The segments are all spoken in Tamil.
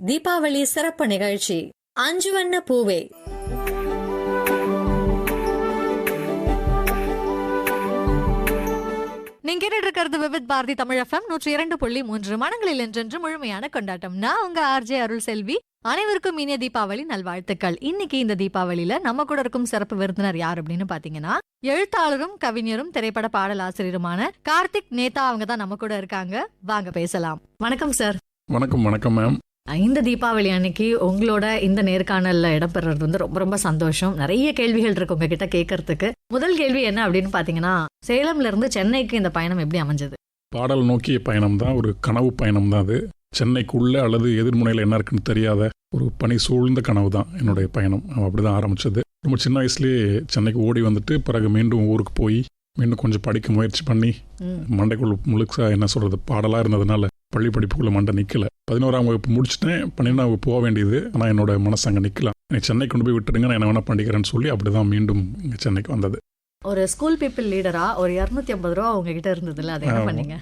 தீபாவளி சிறப்பு நிகழ்ச்சி அஞ்சு வண்ண பூவே. நீங்க கேட்டுட்டு இருக்கிறது விவித் பாரதி தமிழ் FM 102.3 மனங்களில் என்றென்று முழுமையான கொண்டாட்டம். நான் உங்க RJ அருள் செல்வி. அனைவருக்கும் இனிய தீபாவளி நல்வாழ்த்துக்கள். இன்னைக்கு இந்த தீபாவளியில நம்ம கூட இருக்கும் சிறப்பு விருந்தினர் யார் அப்படின்னு பாத்தீங்கன்னா, எழுத்தாளரும் கவிஞரும் திரைப்பட பாடல் ஆசிரியருமான கார்த்திக் நேதா. அவங்க தான் நம்ம கூட இருக்காங்க. வாங்க பேசலாம். வணக்கம் சார். வணக்கம். வணக்கம் மேம். இந்த தீபாவளி அன்னைக்கு உங்களோட இந்த நேர்காணல்ல இடம்பெறது வந்து ரொம்ப ரொம்ப சந்தோஷம். நிறைய கேள்விகள் இருக்கு உங்ககிட்ட கேட்கறதுக்கு. முதல் கேள்வி என்ன அப்படின்னு பாத்தீங்கன்னா, சேலம்ல இருந்து சென்னைக்கு இந்த பயணம் எப்படி அமைஞ்சது? பாடல் நோக்கிய பயணம் தான், ஒரு கனவு பயணம் தான் அது. சென்னைக்குள்ள அல்லது எதிர்முனையில் என்ன இருக்குன்னு தெரியாத ஒரு பனி சூழ்ந்த கனவு தான் என்னுடைய பயணம். அப்படிதான் ஆரம்பிச்சது. ரொம்ப சின்ன வயசுலேயே சென்னைக்கு ஓடி வந்துட்டு பிறகு மீண்டும் ஊருக்கு போய் மீண்டும் கொஞ்சம் படிக்க முயற்சி பண்ணி மண்டைக்குள்ள முழுசா என்ன சொல்றது பாடலாக இருந்ததுனால பள்ளி படிப்புக்குள்ள மண்டை நிற்கல. 11ஆம் வகுப்பு முடிச்சுட்டேன். 12ஆம் வகுப்பு போக வேண்டியது. ஆனால் என்னோட மனசு அங்கே நிற்கலாம். சென்னை கொண்டு போய் விட்டுடுங்க, நான் என்ன வேணா பண்ணிக்கிறேன்னு சொல்லி அப்படிதான் மீண்டும் இங்கே சென்னைக்கு வந்தது. ஒரு ஸ்கூல் பீப்புள் லீடரா ஒரு 250 ரூபா உங்ககிட்ட இருந்ததுல, அதை என்ன பண்ணீங்க?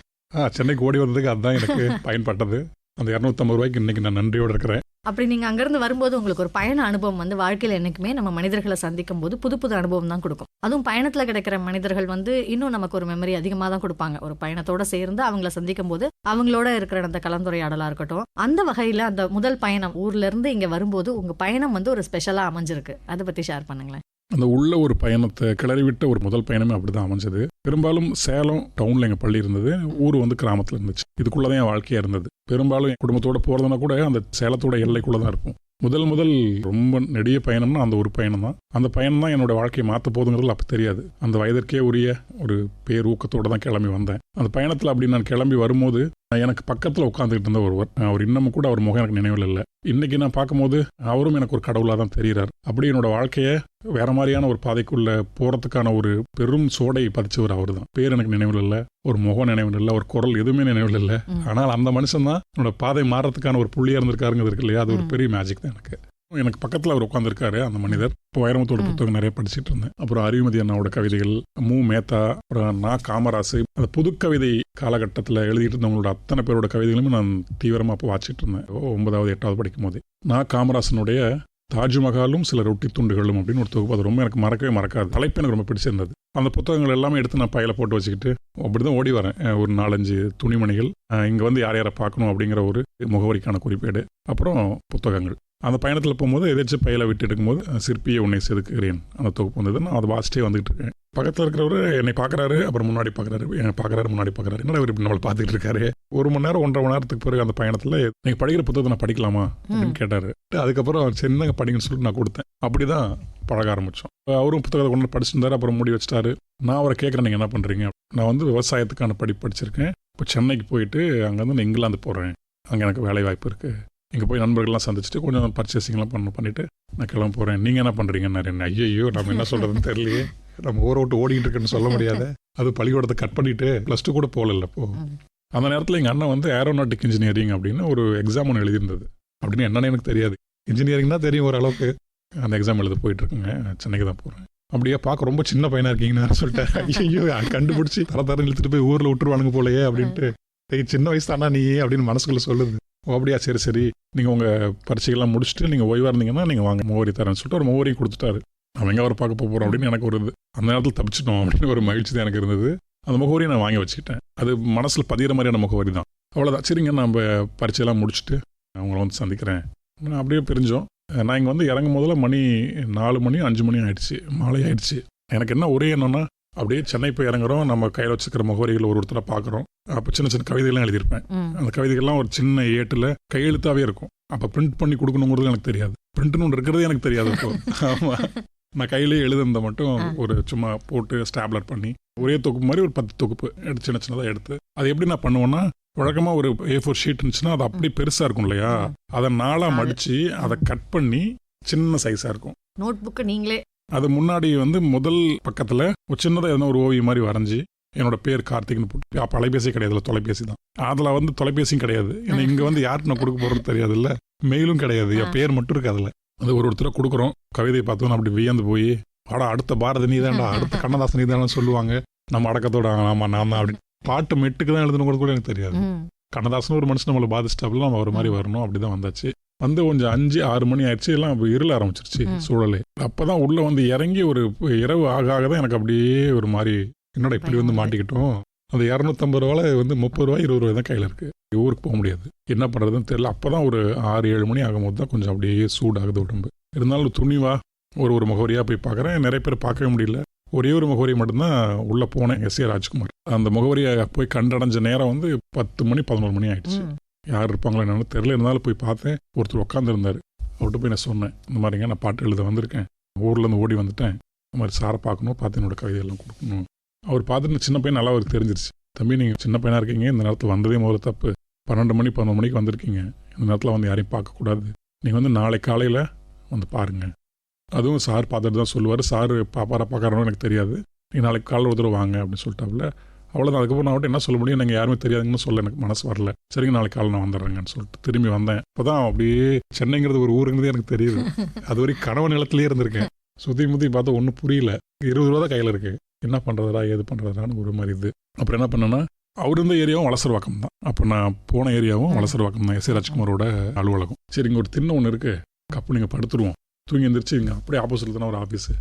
சென்னைக்கு ஓடி வந்ததுக்கு அதுதான் எனக்கு பயன்பட்டது. அந்த 250 ரூபாய்க்கு இன்னைக்கு நான் நன்றியோடு இருக்கிறேன். அப்படி நீங்க அங்கிருந்து வரும்போது உங்களுக்கு ஒரு பயண அனுபவம் வந்து வாழ்க்கையில் என்னைக்குமே நம்ம மனிதர்களை சந்திக்கும் போது புது புது அனுபவம் தான் கொடுக்கும். அதுவும் பயணத்துல கிடைக்கிற மனிதர்கள் வந்து இன்னும் நமக்கு ஒரு மெமரி அதிகமாக தான் கொடுப்பாங்க. ஒரு பயணத்தோட சேர்ந்து அவங்கள சந்திக்கும் போது அவங்களோட இருக்கிற அந்த கலந்துரையாடலா இருக்கட்டும். அந்த வகையில அந்த முதல் பயணம் ஊர்ல இருந்து இங்க வரும்போது உங்க பயணம் வந்து ஒரு ஸ்பெஷலா அமைஞ்சிருக்கு. அதை பத்தி ஷேர் பண்ணுங்களேன். அந்த உள்ள ஒரு பயணத்தை கிளறிவிட்ட ஒரு முதல் பயணமே அப்படிதான் அமைஞ்சது. பெரும்பாலும் சேலம் டவுன்ல எங்க பள்ளி இருந்தது, ஊர் வந்து கிராமத்துல இருந்துச்சு. இதுக்குள்ளதான் என் வாழ்க்கையா இருந்தது. பெரும்பாலும் என் குடும்பத்தோட போறதுனா கூட அந்த சேலத்தோட எல்லைக்குள்ளதான் இருப்போம். முதல் ரொம்ப நெடிய பயணம்னா அந்த ஒரு பயணம் தான். அந்த பயணம் தான் என்னோட வாழ்க்கையை மாற்ற போதுங்கிறது அப்போ தெரியாது. அந்த வயதிற்கே உரிய ஒரு பேரூக்கத்தோடு தான் கிளம்பி வந்தேன். அந்த பயணத்தில் அப்படி நான் கிளம்பி வரும்போது எனக்கு பக்கத்தில் உட்காந்துக்கிட்டு இருந்த ஒருவர், அவர் இன்னமும் கூட அவர் முகம் எனக்கு நினைவில் இல்லை. இன்னைக்கு நான் பார்க்கும்போது அவரும் எனக்கு ஒரு கடவுளாக தான் தெரிகிறார். அப்படி என்னோட வாழ்க்கையை வேற மாதிரியான ஒரு பாதைக்குள்ள போறதுக்கான ஒரு பெரும் சோடை பதிச்சவர் அவர் தான். பேர் எனக்கு நினைவில் இல்லை, ஒரு முகம் நினைவில் இல்லை, ஒரு குரல் எதுவுமே நினைவில் இல்லை. ஆனால் அந்த மனுஷன் தான் என்னோட பாதை மாறதுக்கான ஒரு புள்ளியா இருந்திருக்காருங்கிறது இருக்கு இல்லையா, அது ஒரு பெரிய மேஜிக் தான் எனக்கு பக்கத்தில் அவர் உட்காந்துருக்காரு அந்த மனிதர். இப்போ வைரமுத்தோட புத்தகம் நிறைய படிச்சுட்டு இருந்தேன். அப்புறம் அறிவுமதி அண்ணாவோட கவிதைகள், மு மேத்தா, அப்புறம் நா காமராசு, அந்த புது கவிதை காலகட்டத்தில் எழுதிட்டு இருந்தவங்களோட அத்தனை பேரோட கவிதைகளும் நான் தீவிரமாக அப்போ வாசிச்சுட்டு இருந்தேன். 9வது 8வது படிக்கும் போது நா காமராசனுடைய தாஜ்மஹாலும் சில ரொட்டி துண்டுகளும் அப்படின்னு ஒரு தொகுப்பு, அது ரொம்ப எனக்கு மறக்கவே மறக்காது. தலைப்பு எனக்கு ரொம்ப பிடிச்சிருந்தது. அந்த புத்தகங்கள் எல்லாமே எடுத்து நான் பையில போட்டு வச்சுக்கிட்டு அப்படிதான் ஓடி வரேன். ஒரு 4-5 துணிமணிகள், இங்கே வந்து யார் யாரை பார்க்கணும் அப்படிங்கிற ஒரு முகவரிக்கான குறிப்பேடு, அப்புறம் புத்தகங்கள். அந்த பயணத்தில் போகும்போது எதாச்சும் பையில விட்டு எடுக்கும்போது சிற்பியை உன்னை செதுக்குகிறேன் அந்த தொகுப்பு வந்தது. நான் அதை வாசிட்டே வந்துட்டு இருக்கேன். பக்கத்தில் இருக்கிறவர் என்னை பார்க்குறாரு, அப்புறம் முன்னாடி பார்க்குறாரு, முன்னாடி பார்க்குறாரு. என்ன இவர் நம்மளை பார்த்துட்டு இருக்காரு. 1 மணி நேரம் 1.5 மணி நேரத்துக்கு பிறகு அந்த பயணத்தில் நீங்கள் படிக்கிற புத்தகத்தை நான் படிக்கலாமா அப்படின்னு கேட்டார். அதுக்கப்புறம் சின்ன படிங்கன்னு சொல்லிட்டு நான் கொடுத்தேன். அப்படிதான் பழக ஆரம்பித்தோம். அவரும் புத்தகத்தை கொண்டு படிச்சிருந்தாரு, அப்புறம் மூடி வச்சிட்டாரு. நான் அவரை கேட்குறேன், நீங்கள் என்ன பண்ணுறீங்க? நான் வந்து விவசாயத்துக்கான படிச்சிருக்கேன். இப்போ சென்னைக்கு போயிட்டு அங்கேருந்து நான் இங்கிலாந்து போகிறேன். அங்கே எனக்கு வேலை வாய்ப்பு இருக்குது. இங்கே போய் நண்பர்கள்லாம் சந்திச்சுட்டு கொஞ்சம் பர்ச்சேசிங்லாம் பண்ணிட்டு நான் கிளம்ப போகிறேன். நீங்கள் என்ன பண்ணுறீங்கன்னு. ஐயோ நம்ம என்ன சொல்கிறதுன்னு தெரியலையே, நம்ம ஊரை விட்டு ஓடிக்கிட்டு இருக்குன்னு சொல்ல முடியாது. அது பள்ளிக்கூடத்தை கட் பண்ணிவிட்டு +2 கூட போகல. இப்போ அந்த நேரத்தில் எங்கள் அண்ணன் வந்து ஏரோநாட்டிக் இன்ஜினியரிங் அப்படின்னு ஒரு எக்ஸாம் ஒன்று எழுதியிருந்தது. அப்படின்னு என்னன்னு எனக்கு தெரியாது. இன்ஜினியரிங் தான் தெரியும் ஓரளவுக்கு. அந்த எக்ஸாம் எழுத போயிட்டுருக்குங்க, சென்னைக்கு தான் போகிறேன். அப்படியே பார்க்க ரொம்ப சின்ன பையனாக இருக்கீங்கன்னு சொல்லிட்டேன். ஐயோ கண்டுபிடிச்சி தர இழுத்துட்டு போய் ஊரில் விட்டுருவானுங்க போலையே அப்படின்ட்டு. சின்ன வயசு தானா நீ அப்படின்னு மனசுக்குள்ளே சொல்லுது. அப்படியா, சரி நீங்கள் உங்கள் பரீட்சைகள்லாம் முடிச்சுட்டு நீங்கள் ஓய்வாக இருந்தீங்கன்னா நீங்கள் வாங்க, முகவரி தரேன்னு சொல்லிட்டு ஒரு முகவரியும் கொடுத்துட்டாரு. அவன் எங்கே அவர் பார்க்க போகிறோம் அப்படின்னு எனக்கு ஒரு அந்த நேரத்தில் தப்பிச்சிட்டோம் அப்படின்னு ஒரு மகிழ்ச்சி தான் எனக்கு இருந்தது. அந்த முகவரியை நான் வாங்கி வச்சுக்கிட்டேன். அது மனசில் பதிகிற மாதிரியான முகவரி தான். அவ்வளோதான். சரிங்க, நம்ம பரீட்சையெல்லாம் முடிச்சுட்டு அவங்கள வந்து சந்திக்கிறேன். அப்படியே பிரிஞ்சோம். நான் இங்கே வந்து இறங்கும் போதில் மணி 4 மணி 5 மணி ஆயிடுச்சு, மாலை ஆயிடுச்சு. எனக்கு என்ன ஒரே என்னன்னா, அப்படியே சென்னை போய் இறங்குறோம், நம்ம கையில் வச்சுக்கிற முகவரிகள் ஒருத்தரை பார்க்குறோம். அப்போ சின்ன கவிதைகள்லாம் எழுதியிருப்பேன். அந்த கவிதைகள்லாம் ஒரு சின்ன ஏட்டில் கையெழுத்தாவே இருக்கும். அப்போ பிரிண்ட் பண்ணி கொடுக்கணுங்கிறது எனக்கு தெரியாது. பிரிண்ட்னு ஒன்று இருக்கிறதே எனக்கு தெரியாது. இப்போ ஆமாம், நான் கையிலேயே எழுதுனதை மட்டும் ஒரு சும்மா போட்டு ஸ்டாப்லர் பண்ணி ஒரே தொகுப்பு மாதிரி ஒரு 10 தொகுப்பு எடுத்து சின்னதாக எடுத்து, அது எப்படி நான் பண்ணுவேன்னா, வழக்கமாக ஒரு A4 ஷீட் இருந்துச்சுன்னா அது அப்படி பெருசாக இருக்கும் இல்லையா, அதை 4ஆக மடித்து அதை கட் பண்ணி சின்ன சைஸாக இருக்கும். நோட் புக்கு நீங்களே அது முன்னாடி வந்து முதல் பக்கத்தில் ஒரு சின்னதாக எதனா ஒரு ஓவியம் மாதிரி வரைஞ்சி என்னோட பேர் கார்த்திக்னு போட்டு, அப்போ அலைபேசி கிடையாது, தொலைபேசி தான். அதில் வந்து தொலைபேசியும் கிடையாது. ஏன்னா இங்கே வந்து யாருக்கு நான் கொடுக்க போகிறது தெரியாது இல்லை, மெயிலும் கிடையாது, என் பேர் மட்டும் இருக்கு அதில். அது ஒருத்தரை கொடுக்குறோம். கவிதையை பார்த்தோன்னா அப்படி வியந்து போய், ஆடா அடுத்த பாரதி நீ தான்டா, அடுத்த கண்ணதாசன் நீ தானே சொல்லுவாங்க. நம்ம அடக்கத்தோட ஆமாம் நான் தான் அப்படின்னு. பாட்டு மெட்டுக்கு தான் எழுதணும் கூட எனக்கு தெரியாது. கண்ணதாசன் ஒரு மனுஷன் நம்மளை பாதிச்சிட்டாப்புல நம்ம ஒரு மாதிரி வரணும், அப்படிதான் வந்தாச்சு. வந்து கொஞ்சம் 5-6 மணி ஆயிடுச்சு, எல்லாம் இருள ஆரம்பிச்சிருச்சு சூழலே. அப்பதான் உள்ள வந்து இறங்கி ஒரு இரவு ஆக தான் எனக்கு அப்படியே ஒரு மாதிரி, என்னடா இப்படி வந்து மாட்டிக்கிட்டோம். அந்த 250 ரூபாய் வந்து 30 ரூபாய் 20 ரூபாய் தான் கையில் இருக்கு. ஊருக்கு போக முடியாது, என்ன பண்ணுறதுன்னு தெரியல. அப்பதான் ஒரு 6-7 மணி ஆகும்போது தான் கொஞ்சம் அப்படியே சூடாகுது உடம்பு. இருந்தாலும் துணிவா ஒரு முகவரியாக போய் பார்க்குறேன். நிறைய பேர் பார்க்கவே முடியல. ஒரே ஒரு முகவரி மட்டும்தான் உள்ளே போனேன், எஸ்.ஏ. ராஜ்குமார். அந்த முகவரியை போய் கண்டடைஞ்ச நேரம் வந்து 10 மணி 11 மணி ஆயிடுச்சு. யார் இருப்பாங்களோ என்னன்னு தெரியல. இருந்தாலும் போய் பார்த்தேன், ஒருத்தர் உட்காந்துருந்தார். அவர்கிட்ட போய் நான் சொன்னேன், இந்த மாதிரிங்க நான் பாட்டு எழுத வந்திருக்கேன், ஊர்லேருந்து ஓடி வந்துட்டேன், இந்த மாதிரி சாரை பார்க்கணும், பார்த்து என்னோட கவிதையெல்லாம் கொடுக்கணும். அவர் பார்த்துட்டு சின்ன பையன் நல்லா அவருக்கு தெரிஞ்சிருச்சு. தம்பி நீங்கள் சின்ன பையனாக இருக்கீங்க, இந்த நேரத்தில் வந்ததே முதல்ல தப்பு. 12 மணி 11 மணிக்கு வந்திருக்கீங்க, இந்த நேரத்தில் வந்து யாரையும் பார்க்கக்கூடாது. நீங்கள் வந்து நாளை காலையில் வந்து பாருங்கள். அதுவும் சார் பார்த்துட்டு தான் சொல்லுவார். சார் பார்க்குறோன்னு எனக்கு தெரியாது, நீங்கள் நாளைக்கு காலையில் ஒரு தடவை வாங்க அப்படின்னு சொல்லிட்டாப்புல. அவ்வளோதான். அதுக்கப்புறம் நான் அவட்ட என்ன சொல்ல முடியும், நீங்கள் யாருமே தெரியாதுங்கன்னு சொல்ல எனக்கு மனசு வரல. சரிங்க நாளைக்கு காலையில் நான் வந்துடுறேங்கன்னு சொல்லிட்டு திரும்பி வந்தேன். அப்போ தான் அப்படியே சென்னைங்கிறது ஒரு ஊருங்கிறதே எனக்கு தெரியுது. அது வரைக்கும் கனவு நிலத்திலே இருந்திருக்கேன். சுற்றி முற்றி பார்த்தா ஒன்றும் புரியல. 20 ரூபா தான் கையில் இருக்கு, என்ன பண்ணுறதா ஏது பண்ணுறதான்னு ஒரு மாதிரி இது. அப்புறம் என்ன பண்ணேன்னா, அவர் இருந்த ஏரியாவும் வலசரவாக்கம் தான். அப்போ நான் போன ஏரியாவும் வலசரவாக்கம் தான், எஸ்.ஏ. ராஜ்குமாரோட அலுவலகம். சரி இங்கே ஒரு திண்ணை ஒன்று இருக்குது, கப்பு நீங்கள் படுத்துருவோம். தூங்கி எந்திரிச்சு இங்கே அப்படியே ஆப்போசிட்டில் தானே ஒரு ஆஃபீஸு.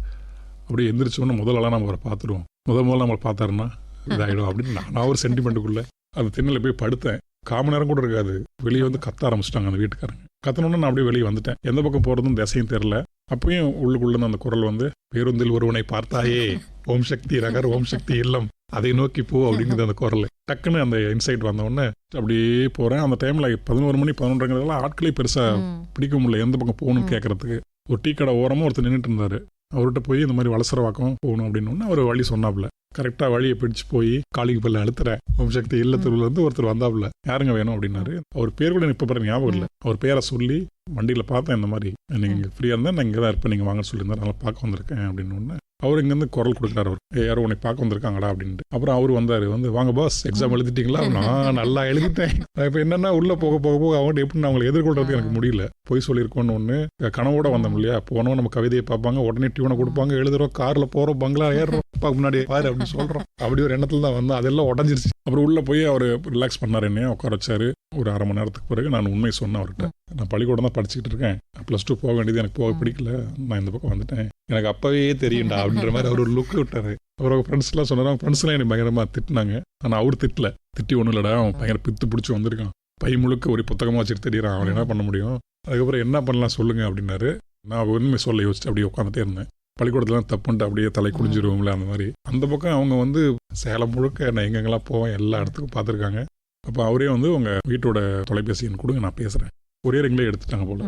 அப்படியே எந்திரிச்சோன்னா முதல்ல நம்ம அவரை பார்த்துடுவோம். முதல்ல நம்மளை பார்த்தாருன்னா இதாகிடும் அப்படின்னு நான் ஒரு சென்டிமெண்ட்டுக்குள்ளே அந்த திண்ணையில் போய் படுத்தேன். 1/4 மணி நேரம் கூட இருக்காது, வெளியே வந்து கத்த ஆரம்பிச்சிட்டாங்க அந்த வீட்டுக்காரங்க. கத்தணுன்னு நான் அப்படியே வெளியே வந்துட்டேன். எந்த பக்கம் போகிறதும் திசையும் தெரில. அப்பயும் உள்ளுக்குள்ளேருந்து அந்த குரல் வந்து, பேருந்தில் ஒருவனை பார்த்தாயே, ஓம் சக்தி நகர் ஓம் சக்தி இல்லம், அதை நோக்கி போ அப்படிங்கிறது அந்த குரல். டக்குன்னு அந்த இன்சைட் வந்தோடனே அப்படியே போகிறேன். அந்த டைமில் 11 மணி 11:30 ஆட்களே பெருசாக பிடிக்க முடியல, எந்த பக்கம் போகணும்னு கேட்கறதுக்கு. ஒரு டீ கடை ஓரமாக ஒருத்தர் நின்றுட்டு இருந்தார். அவர்கிட்ட போய் இந்த மாதிரி வலசரவாக்கம் போகணும் அப்படின்னு அவர் வழி சொன்னாப்புல. கரெக்டாக வழியை பிடிச்சு போய் காளிக்கு பல்ல அழுத்துறேன். ஓம் சக்தி இல்லத்தூர்லேருந்து ஒருத்தர் வந்தாப்புல, யாருங்க வேணும் அப்படின்னாரு. அவர் பேர் கூட இப்போ பிறகு ஞாபகம் இல்லை. அவர் பேரை சொல்லி வண்டியில் பார்த்தேன், இந்த மாதிரி நீங்கள் ஃப்ரீயாக இருந்தால் நான் இங்கே தான் இருப்பேன், நீங்கள் வாங்கன்னு சொல்லியிருந்தார், நல்லா பார்க்க வந்திருக்கேன் அப்படின்னு ஒன்று. அவர் இங்கேருந்து குரல் கொடுக்குறாரு, அவர் யாரும் உன்னை பார்க்க வந்திருக்காங்களா அப்படின்ட்டு. அப்புறம் அவர் வந்தார், வந்து வாங்க பாஸ் எக்ஸாம் எழுதிட்டீங்களா? நான் நல்லா எழுதிட்டேன். இப்போ என்னென்னா உள்ளே போக போக போக அவங்கள்ட்ட எப்படி நான் அவங்களை எதிர்கொள்றதுக்கு எனக்கு முடியல. போய் சொல்லியிருக்கோன்னு ஒன்று கனவோட வந்தோம் இல்லையா. போனோம், நம்ம கவிதையை பார்ப்பாங்க, உடனே டியூனை கொடுப்பாங்க, எழுதுறோம், காரில் போகிறோம், பங்களா ஏறுறோம், முன்னாடி பாரு அப்படின்னு சொல்கிறோம். அப்படி ஒரு எண்ணத்தில் தான் வந்து அதெல்லாம் உடஞ்சிருச்சு. அப்புறம் உள்ளே போய் அவர் ரிலாக்ஸ் பண்ணார், என்னையா உட்கார வச்சாரு. ஒரு 1/2 மணி நேரத்துக்கு பிறகு நான் உண்மை சொன்னேன் அவர்கிட்ட. நான் பள்ளிக்கூடம் தான் படிச்சுக்கிட்டு இருக்கேன், +2 போக வேண்டியது எனக்கு போக பிடிக்கல, நான் இந்த பக்கம் வந்துட்டேன், எனக்கு அப்பவே தெரியும்டா அப்படின்ற மாதிரி அவர் ஒரு லுக் விட்டாரு. அப்புறம் ஃப்ரெண்ட்ஸ்லாம் சொன்னாங்க, ஃப்ரெண்ட்ஸ்லாம் எனக்கு பயங்கரமாக திட்டினாங்க. ஆனால் அவர் திட்டல. திட்டி ஒன்றும் இல்லடா, அவன் பயங்கர பித்து பிடிச்சி வந்திருக்கான், பை முழுக்க ஒரு புத்தகமாக வச்சுட்டு தெரியுறான், அவன் என்ன பண்ண முடியும், அதுக்கப்புறம் என்ன பண்ணலாம் சொல்லுங்க அப்படின்னாரு. நான் உண்மை சொல்ல யோசிச்சு அப்படியே உட்காந்துட்டே இருந்தேன். பள்ளிக்கூடத்துலாம் தப்புன்ட்டு அப்படியே தலை குடிஞ்சிருவோம்ல அந்த மாதிரி. அந்த பக்கம் அவங்க வந்து சேலம் முழுக்க நான் எங்கெங்கெல்லாம் போவேன் எல்லா இடத்துக்கும் பார்த்துருக்காங்க. அப்போ அவரே வந்து உங்கள் வீட்டோட தொலைபேசி எண் கொடுங்க, நான் பேசுகிறேன். ஒரே ரிங்லேயே எடுத்துட்டாங்க போல்.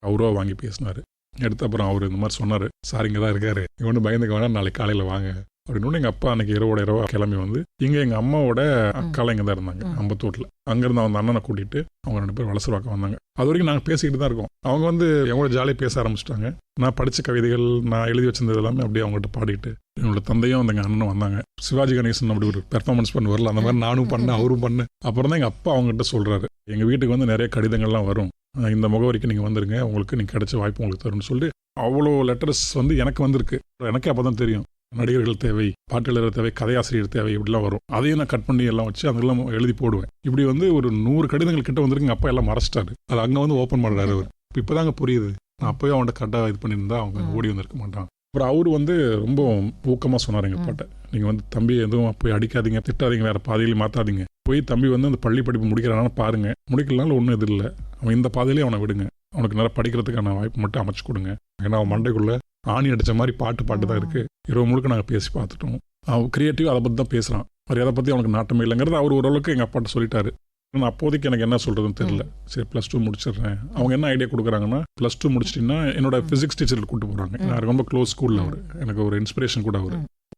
அவரோ வாங்கி பேசினார். எடுத்து அப்புறம் அவர் இந்த மாதிரி சொன்னார், சார் இங்கே தான் இருக்காரு, இவனு பயந்துக்க வேணா, நாளைக்கு காலையில் வாங்க அப்படின்னு. எங்கள் அப்பா அன்றைக்கி இரவா கிளம்பி வந்து இங்கே எங்கள் அம்மாவோட அக்காலாம் இங்கே தான் இருந்தாங்க, அம்பத்தூரில். அங்கேருந்து அவங்க அண்ணனை கூட்டிகிட்டு அவங்க 2 பேரும் வலசரவாக்கம் வந்தாங்க. அது வரைக்கும் நாங்கள் பேசிக்கிட்டு தான் இருக்கோம். அவங்க வந்து எவ்வளோ ஜாலியாக பேச ஆரம்பிச்சிட்டாங்க. நான் படித்த கவிதைகள், நான் எழுதி வச்சிருந்தது எல்லாமே அப்படியே அவங்கள்ட்ட பாடிட்டு, என்னோட தந்தையும் அந்த எங்கள் அண்ணனும் வந்தாங்க. சிவாஜி கணேசன் அப்படி ஒரு பெர்ஃபார்மன்ஸ் பண்ண வரல, அந்த மாதிரி நானும் பண்ணேன், அவரும் பண்ணேன். அப்புறம் தான் எங்கள் அப்பா அவங்ககிட்ட சொல்கிறாரு, எங்கள் வீட்டுக்கு வந்து நிறைய கடிதங்கள்லாம் வரும், இந்த முகவரிக்கு நீங்கள் வந்துருங்க, உங்களுக்கு நீங்கள் கிடைச்ச வாய்ப்பு உங்களுக்கு தரும்னு சொல்லி அவ்வளோ லெட்டர்ஸ் வந்து எனக்கு வந்திருக்கு. எனக்கே அப்போ தான் தெரியும், நடிகர்கள் தேவை, பாட்டு எழுதுற தேவை, கதையாசிரியர் தேவை, இப்படிலாம் வரும். அதையும் நான் கட் பண்ணி எல்லாம் வச்சு அதெல்லாம் எழுதி போடுவேன். இப்படி வந்து ஒரு 100 கடிதங்கள் கிட்ட வந்துருக்கு. அப்பா எல்லாம் மறைச்சிட்டாரு, அது அங்கே வந்து ஓப்பன் பண்ணுறாரு அவர். இப்போதாங்க புரியுது, நான் அப்போயே அவன்கிட்ட கரெக்டாக இது பண்ணியிருந்தா அவங்க ஓடி வந்திருக்க மாட்டான். அப்புறம் அவர் வந்து ரொம்ப ஊக்கமாக சொன்னார் எங்கள் அப்பாட்ட, நீங்கள் வந்து தம்பி எதுவும் போய் அடிக்காதீங்க, திட்டாதீங்க, வேறு பாதையிலையும் மாற்றாதீங்க, போய் தம்பி வந்து அந்த பள்ளி படிப்பு முடிக்கிறானால பாருங்க, முடிக்கலனாலும் ஒன்றும் இது இல்லை, அவன் இந்த பாதையிலே அவனை விடுங்க, அவனுக்கு நல்லா படிக்கிறதுக்கான வாய்ப்பு மட்டும் அமைச்சு கொடுங்க. ஏன்னா அவன் மண்டைக்குள்ளே ஆணி அடித்த மாதிரி பாட்டு தான் இருக்குது. இரவு முழுக்க நாங்கள் பேசி பார்த்துட்டோம். அவன் கிரியேட்டிவ் அதை பற்றி தான் பேசுகிறான், அவர் எதை பற்றி அவனுக்கு நாட்டமே இல்லைங்கிறது அவர் ஓரளவுக்கு எங்கள் அப்பாட்ட சொல்லிட்டாரு. ஆனால் அப்போதைக்கு எனக்கு என்ன சொல்கிறதுன்னு தெரியல. சரி +2 முடிச்சிடுறேன். அவங்க என்ன ஐடியா கொடுக்குறாங்கன்னா, +2 முடிச்சிட்டிங்கன்னா என்னோட ஃபிசிக்ஸ் டீச்சருக்கு கூப்பிட்டு போகிறாங்க. நான் ரொம்ப க்ளோஸ் ஸ்கூலில் அவர், எனக்கு ஒரு இன்ஸ்பிரேஷன் கூட அவர்.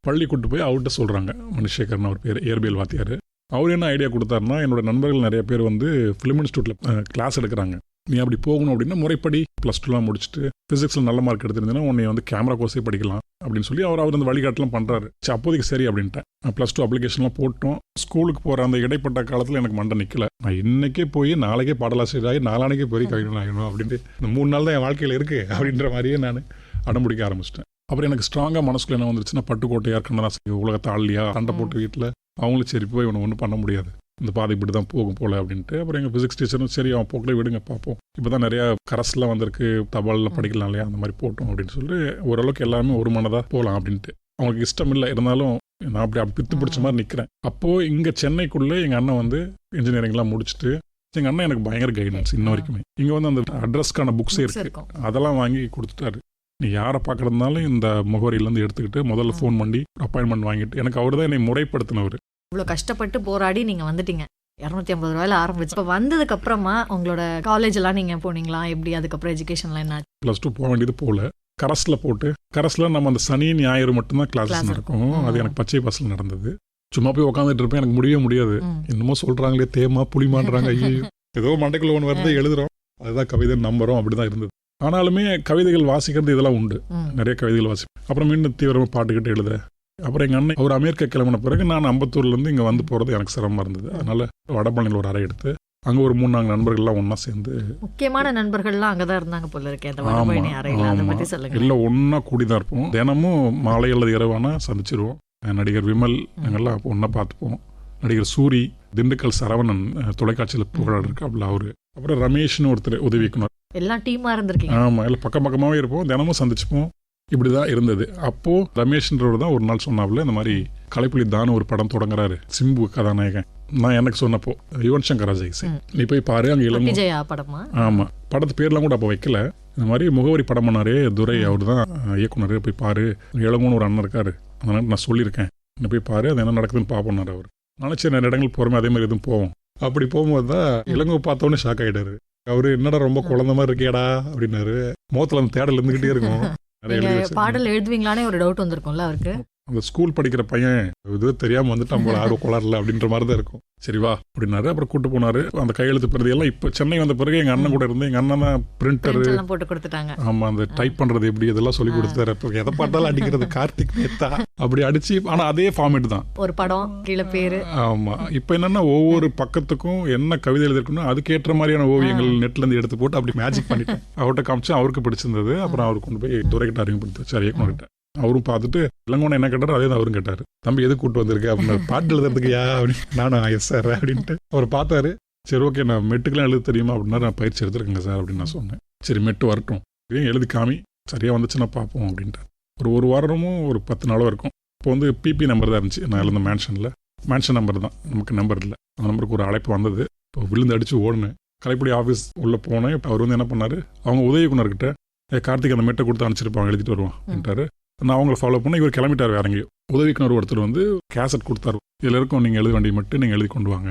பள்ளி கூப்பிட்டு போய் அவர்கிட்ட சொல்கிறாங்க, மணிஷேகர்னு அவர் பேர், இயற்பியல் வாத்தியார். அவர் என்ன ஐடியா கொடுத்தாருன்னா, என்னோட நண்பர்கள் நிறைய பேர் வந்து ஃபிலிம் இன்ஸ்டியூட்டில் கிளாஸ் எடுக்கிறாங்க, நீ அப்படி போகணும் அப்படின்னா முறைப்படி +2 முடிச்சுட்டு ஃபிசிக்ஸில் நல்ல மார்க் எடுத்திருந்தீங்கன்னா உன்னை வந்து கேமரா கோர்ஸே படிக்கலாம் அப்படின்னு சொல்லி அவர் அந்த வழிகாட்டெல்லாம் பண்ணுறாரு. அப்போதைக்கு சரி அப்படின்ட்டேன். +2 அப்ளிகேஷன்லாம் போட்டோம். ஸ்கூலுக்கு போகிற அந்த இடைப்பட்ட காலத்தில் எனக்கு மண்டை நிற்கல. நான் இன்னைக்கே போய் நாளைக்கே பாடலாசிரியர் ஆகி நாளானைக்கே பெரிய கவிஞன் ஆகணும் அப்படின்ட்டு, இந்த 3 நாள் தான் என் வாழ்க்கையில் இருக்குது அப்படின்ற மாதிரியே நான் அடம்பிடிக்க ஆரம்பிச்சிட்டேன். அப்புறம் எனக்கு ஸ்ட்ராங்காக மனசுக்குள்ள என்ன வந்துருச்சுன்னா, பட்டுக்கோட்டையார், கண்ணதாசன், உலகத்தை ஆள்லையா சண்டை போட்டு வீட்டில் அவங்களும் சரி போய் ஒன்றும் பண்ண முடியாது, இந்த பாதை இப்படி தான் போகும் போல அப்படின்ட்டு. அப்புறம் எங்கள் ஃபிசிக்ஸ் டீச்சரும் சரி அவன் போக்கில் விடுங்க பார்ப்போம், இப்போ தான் நிறையா கரஸ்லாம் வந்திருக்கு, தபாலில் படிக்கலாம் இல்லையா, அந்த மாதிரி போட்டோம் அப்படின்னு சொல்லி ஓரளவுக்கு எல்லாருமே ஒரு மனதாக போகலாம் அப்படின்ட்டு. அவங்களுக்கு இஷ்டம் இல்லை, இருந்தாலும் நான் அப்படி பித்து பிடிச்ச மாதிரி நிற்கிறேன். அப்போது இங்கே சென்னைக்குள்ளே எங்கள் அண்ணன் வந்து இன்ஜினியரிங்லாம் முடிச்சுட்டு, எங்கள் அண்ணன் எனக்கு பயங்கர கைடன்ஸ் இன்ன வரைக்குமே. இங்கே வந்து அந்த அட்ரஸ்க்கான புக்ஸே இருக்கு, அதெல்லாம் வாங்கி கொடுத்துட்டாரு. நீ யாரை பார்க்கறதுனாலும் இந்த முகவரியிலேருந்து எடுத்துக்கிட்டு முதல்ல ஃபோன் பண்ணி அப்பாயின்மெண்ட் வாங்கிட்டு, எனக்கு அவர் தான் என்னை முறைப்படுத்தினவர். இவ்வளோ கஷ்டப்பட்டு போராடி நீங்கள் வந்துட்டீங்க, 250 ரூபாயில ஆரம்பிச்சு. இப்போ வந்ததுக்கு அப்புறமா உங்களோட காலேஜெல்லாம் நீங்கள் போனீங்களா எப்படி? அதுக்கப்புறம் எஜுகேஷன்லாம் என்ன? +2 போக வேண்டியது போல கரஸில் போட்டு, கரஸில் நம்ம அந்த சனி ஞாயிறு மட்டும்தான் கிளாஸஸ் நடக்கும். அது எனக்கு பச்சை பாஸில் நடந்தது. சும்மா போய் உட்காந்துட்டு இருப்பேன், எனக்கு முடியவே முடியாது. இன்னமும் சொல்கிறாங்களே தேமா புளிமான்றாங்க, ஐயோ ஏதோ மண்டைக்குள்ள ஒன்று வருது எழுதுறோம், அதுதான் கவிதை நம்புறோம், அப்படி தான் இருந்தது. ஆனாலுமே கவிதைகள் வாசிக்கிறது இதெல்லாம் உண்டு, நிறைய கவிதைகள் வாசிப்பேன். அப்புறம் மீண்டும் தீவிரமாக பாட்டுக்கிட்டு எழுத. அப்புறம் எங்கள் அண்ணன் அவர் அமெரிக்கா கிளம்பின பிறகு நான் அம்பத்தூர்லேருந்து இங்கே வந்து போகிறது எனக்கு சிரமமாக இருந்தது. அதனால் வடபழனியில் ஒரு அறை எடுத்து அங்கே ஒரு 3-4 நண்பர்கள்லாம் ஒன்றா சேர்ந்து, முக்கியமான நண்பர்கள்லாம் அங்கே தான் இருந்தாங்க போல இருக்கேன் அந்த வடபழனி அறையில். அதை பற்றி சொல்லுங்க. எல்லாம் ஒன்றா கூடி தான் இருப்போம். தினமும் மாலை அல்லது இரவானா சந்திச்சிருவோம். நடிகர் விமல் நாங்கள்லாம் ஒன்றா பார்த்துப்போம். நடிகர் சூரி, திண்டுக்கல் சரவணன் தொலைக்காட்சியில் புகழாடு இருக்கு அப்படில அவரு, அப்புறம் ரமேஷ்னு ஒருத்தர் உதவி இயக்குனர், எல்லாம் டீமாக இருந்திருக்கீங்க. ஆமாம், எல்லாம் பக்கம் பக்கமாகவே இருப்போம், தினமும் சந்திச்சுப்போம். இப்படி தான் இருந்தது. அப்போது ரமேஷ்ன்றவர் தான் ஒரு நாள் சொன்னாப்புல, இந்த மாதிரி கலைப்புலி தானு ஒரு படம் தொடங்குறாரு, சிம்பு கதாநாயகன். நான் எனக்கு சொன்னப்போ யுவன் சங்கர் ராஜா இசை, நீ போய் பாரு, அங்கே இளங்கோ படமா? ஆமாம், படத்து பேர்லாம் கூட அப்போ வைக்கல. இந்த மாதிரி முகவரி படம் பண்ணாரே துரை, அவர் தான் இயக்குனர், போய் பாரு, இளங்கோன்னு ஒரு அண்ணன் இருக்காரு, அதனால் நான் சொல்லியிருக்கேன், நீ போய் பாரு, அது என்ன நடக்குதுன்னு பார்ப்போம்னாரு அவர். நினச்சி நிறைய இடங்கள் போகிறோமே, அதே மாதிரி எதுவும் போவோம். அப்படி போகும்போது தான் இளங்கோ பார்த்தோன்னே ஷாக் ஆகிட்டாரு. அவரு என்னடா ரொம்ப குழந்த மாதிரி இருக்கியாடா அப்படின்னாரு. முகத்தில் அந்த தேடல் இருந்துகிட்டே இருக்கும். பாடல் எழுதுவீங்களானே ஒரு டவுட் வந்திருக்கும்ல அவருக்கு. அந்த ஸ்கூல் படிக்கிற பையன் இது தெரியாமல் வந்துட்டு நம்மளோட ஆர்வம் கோளாறுல அப்படின்ற மாதிரி தான் இருக்கும். சரி வா அப்படின்னாரு. அப்புறம் கூட்டு போனாரு. அந்த கையெழுத்து பிரதியெல்லாம் இப்போ சென்னை வந்த பிறகு எங்கள் அண்ணன் கூட இருந்து, எங்கள் அண்ணன் தான் பிரிண்டர் போட்டு கொடுத்துட்டாங்க. ஆமாம், அந்த டைப் பண்ணுறது எப்படி இதெல்லாம் சொல்லி கொடுத்தாரு. இப்போ எதை பார்த்தாலும் அடிக்கிறது கார்த்திக் நேத்தா அப்படி அடிச்சு, ஆனால் அதே ஃபார்மேட் தான், ஒரு படம் கீழே பேரு. ஆமாம், இப்போ என்னன்னா ஒவ்வொரு பக்கத்துக்கும் என்ன கவிதை எழுதிருக்கணும் அதுக்கேற்ற மாதிரியான ஓவியங்கள் நெட்லேருந்து எடுத்து போட்டு அப்படி மேஜிக் பண்ணிட்டேன். அவர்கிட்ட காமிச்சு அவருக்கு பிடிச்சிருந்தது. அப்புறம் அவர் கொண்டு போய் துரைக்கிட்ட அறிமுகப்படுத்தி வச்சார் இயக்குனர்கிட்ட. அவரும் பார்த்துட்டு இளங்கோனை என்ன கேட்டார் அதே தான் அவரும் கேட்டார். தம்பி எது கூட்டு வந்திருக்கு அப்படின்னா, பாட்டு எழுதுறதுக்கு யா அப்படின்னு. நானும் எஸ் சார் அப்படின்ட்டு அவர் பார்த்தாரு. சரி ஓகே, நான் மெட்டுக்கெல்லாம் எழுத தெரியுமா அப்படின்னா, நான் பயிற்சி எடுத்துருக்கேங்க சார் அப்படின்னு நான் சொன்னேன். சரி மெட்டு வரட்டும், இதையும் எழுதி காமி, சரியாக வந்துச்சுன்னா பார்ப்போம் அப்படின்ட்டு. ஒரு வாரமும் ஒரு 10 நாளும் இருக்கும். இப்போ வந்து பிபி நம்பர் தான் இருந்துச்சு, நான் எழுந்த மேன்ஷன் நம்பர் தான், நமக்கு நம்பர் இல்லை. அந்த நம்பருக்கு ஒரு அழைப்பு வந்தது. இப்போ விழுந்து அடித்து ஓடுனேன். கலைப்புடி ஆஃபீஸ் உள்ளே போனேன். அவர் வந்து என்ன பண்ணார், அவங்க உதவி இயக்குனர்கிட்ட கார்த்திக் அந்த மெட்டை கொடுத்து அனுப்பிச்சிருப்பாங்க, எழுதிட்டு வருவான் அப்படின்ட்டாரு. நான் அவங்கள ஃபாலோ பண்ண, இவர் கிளம்பிட்டார் வேற எங்கேயோ. உதவிக்குனர் ஒருத்தர் வந்து கேசட் கொடுத்தாரு, இதில் இருக்கும் நீங்கள் எழுத வேண்டிய மட்டும் நீங்கள் எழுதி கொண்டு வாங்க.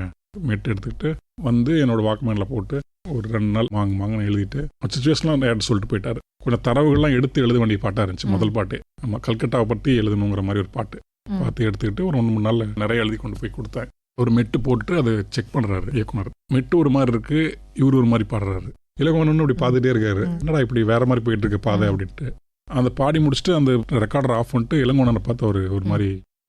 மெட்டு எடுத்துக்கிட்டு வந்து என்னோட வாக்மேனில் போட்டு ஒரு 2 நாள் வாங்க எழுதிட்டு சுச்சுவேஷன்லாம் எடுத்து சொல்லிட்டு போயிட்டாரு. கொஞ்சம் தரவுகள்லாம் எடுத்து எழுத வேண்டிய பாட்டாக இருந்துச்சு. முதல் பாட்டு நம்ம கல்கட்டாவை பற்றி எழுதணுங்கிற மாதிரி ஒரு பாட்டு பார்த்து எடுத்துக்கிட்டு ஒரு 2-3 நாளில் நிறைய எழுதி கொண்டு போய் கொடுத்தேன். ஒரு மெட்டு போட்டு அதை செக் பண்ணுறாரு இயக்குனர். மெட்டு ஒரு மாதிரி இருக்கு, இவர் ஒரு மாதிரி பாடுறாரு. இளங்கோன்னு இப்படி பார்த்துட்டே இருக்காரு, என்னடா இப்படி வேற மாதிரி போயிட்டு இருக்கு பாதை அப்படின்ட்டு. அந்த பாடி முடிச்சுட்டு அந்த ரெக்கார்டர் ஆஃப் பண்ணிட்டு இளங்கோனனை பார்த்து அவர் ஒரு மாதிரி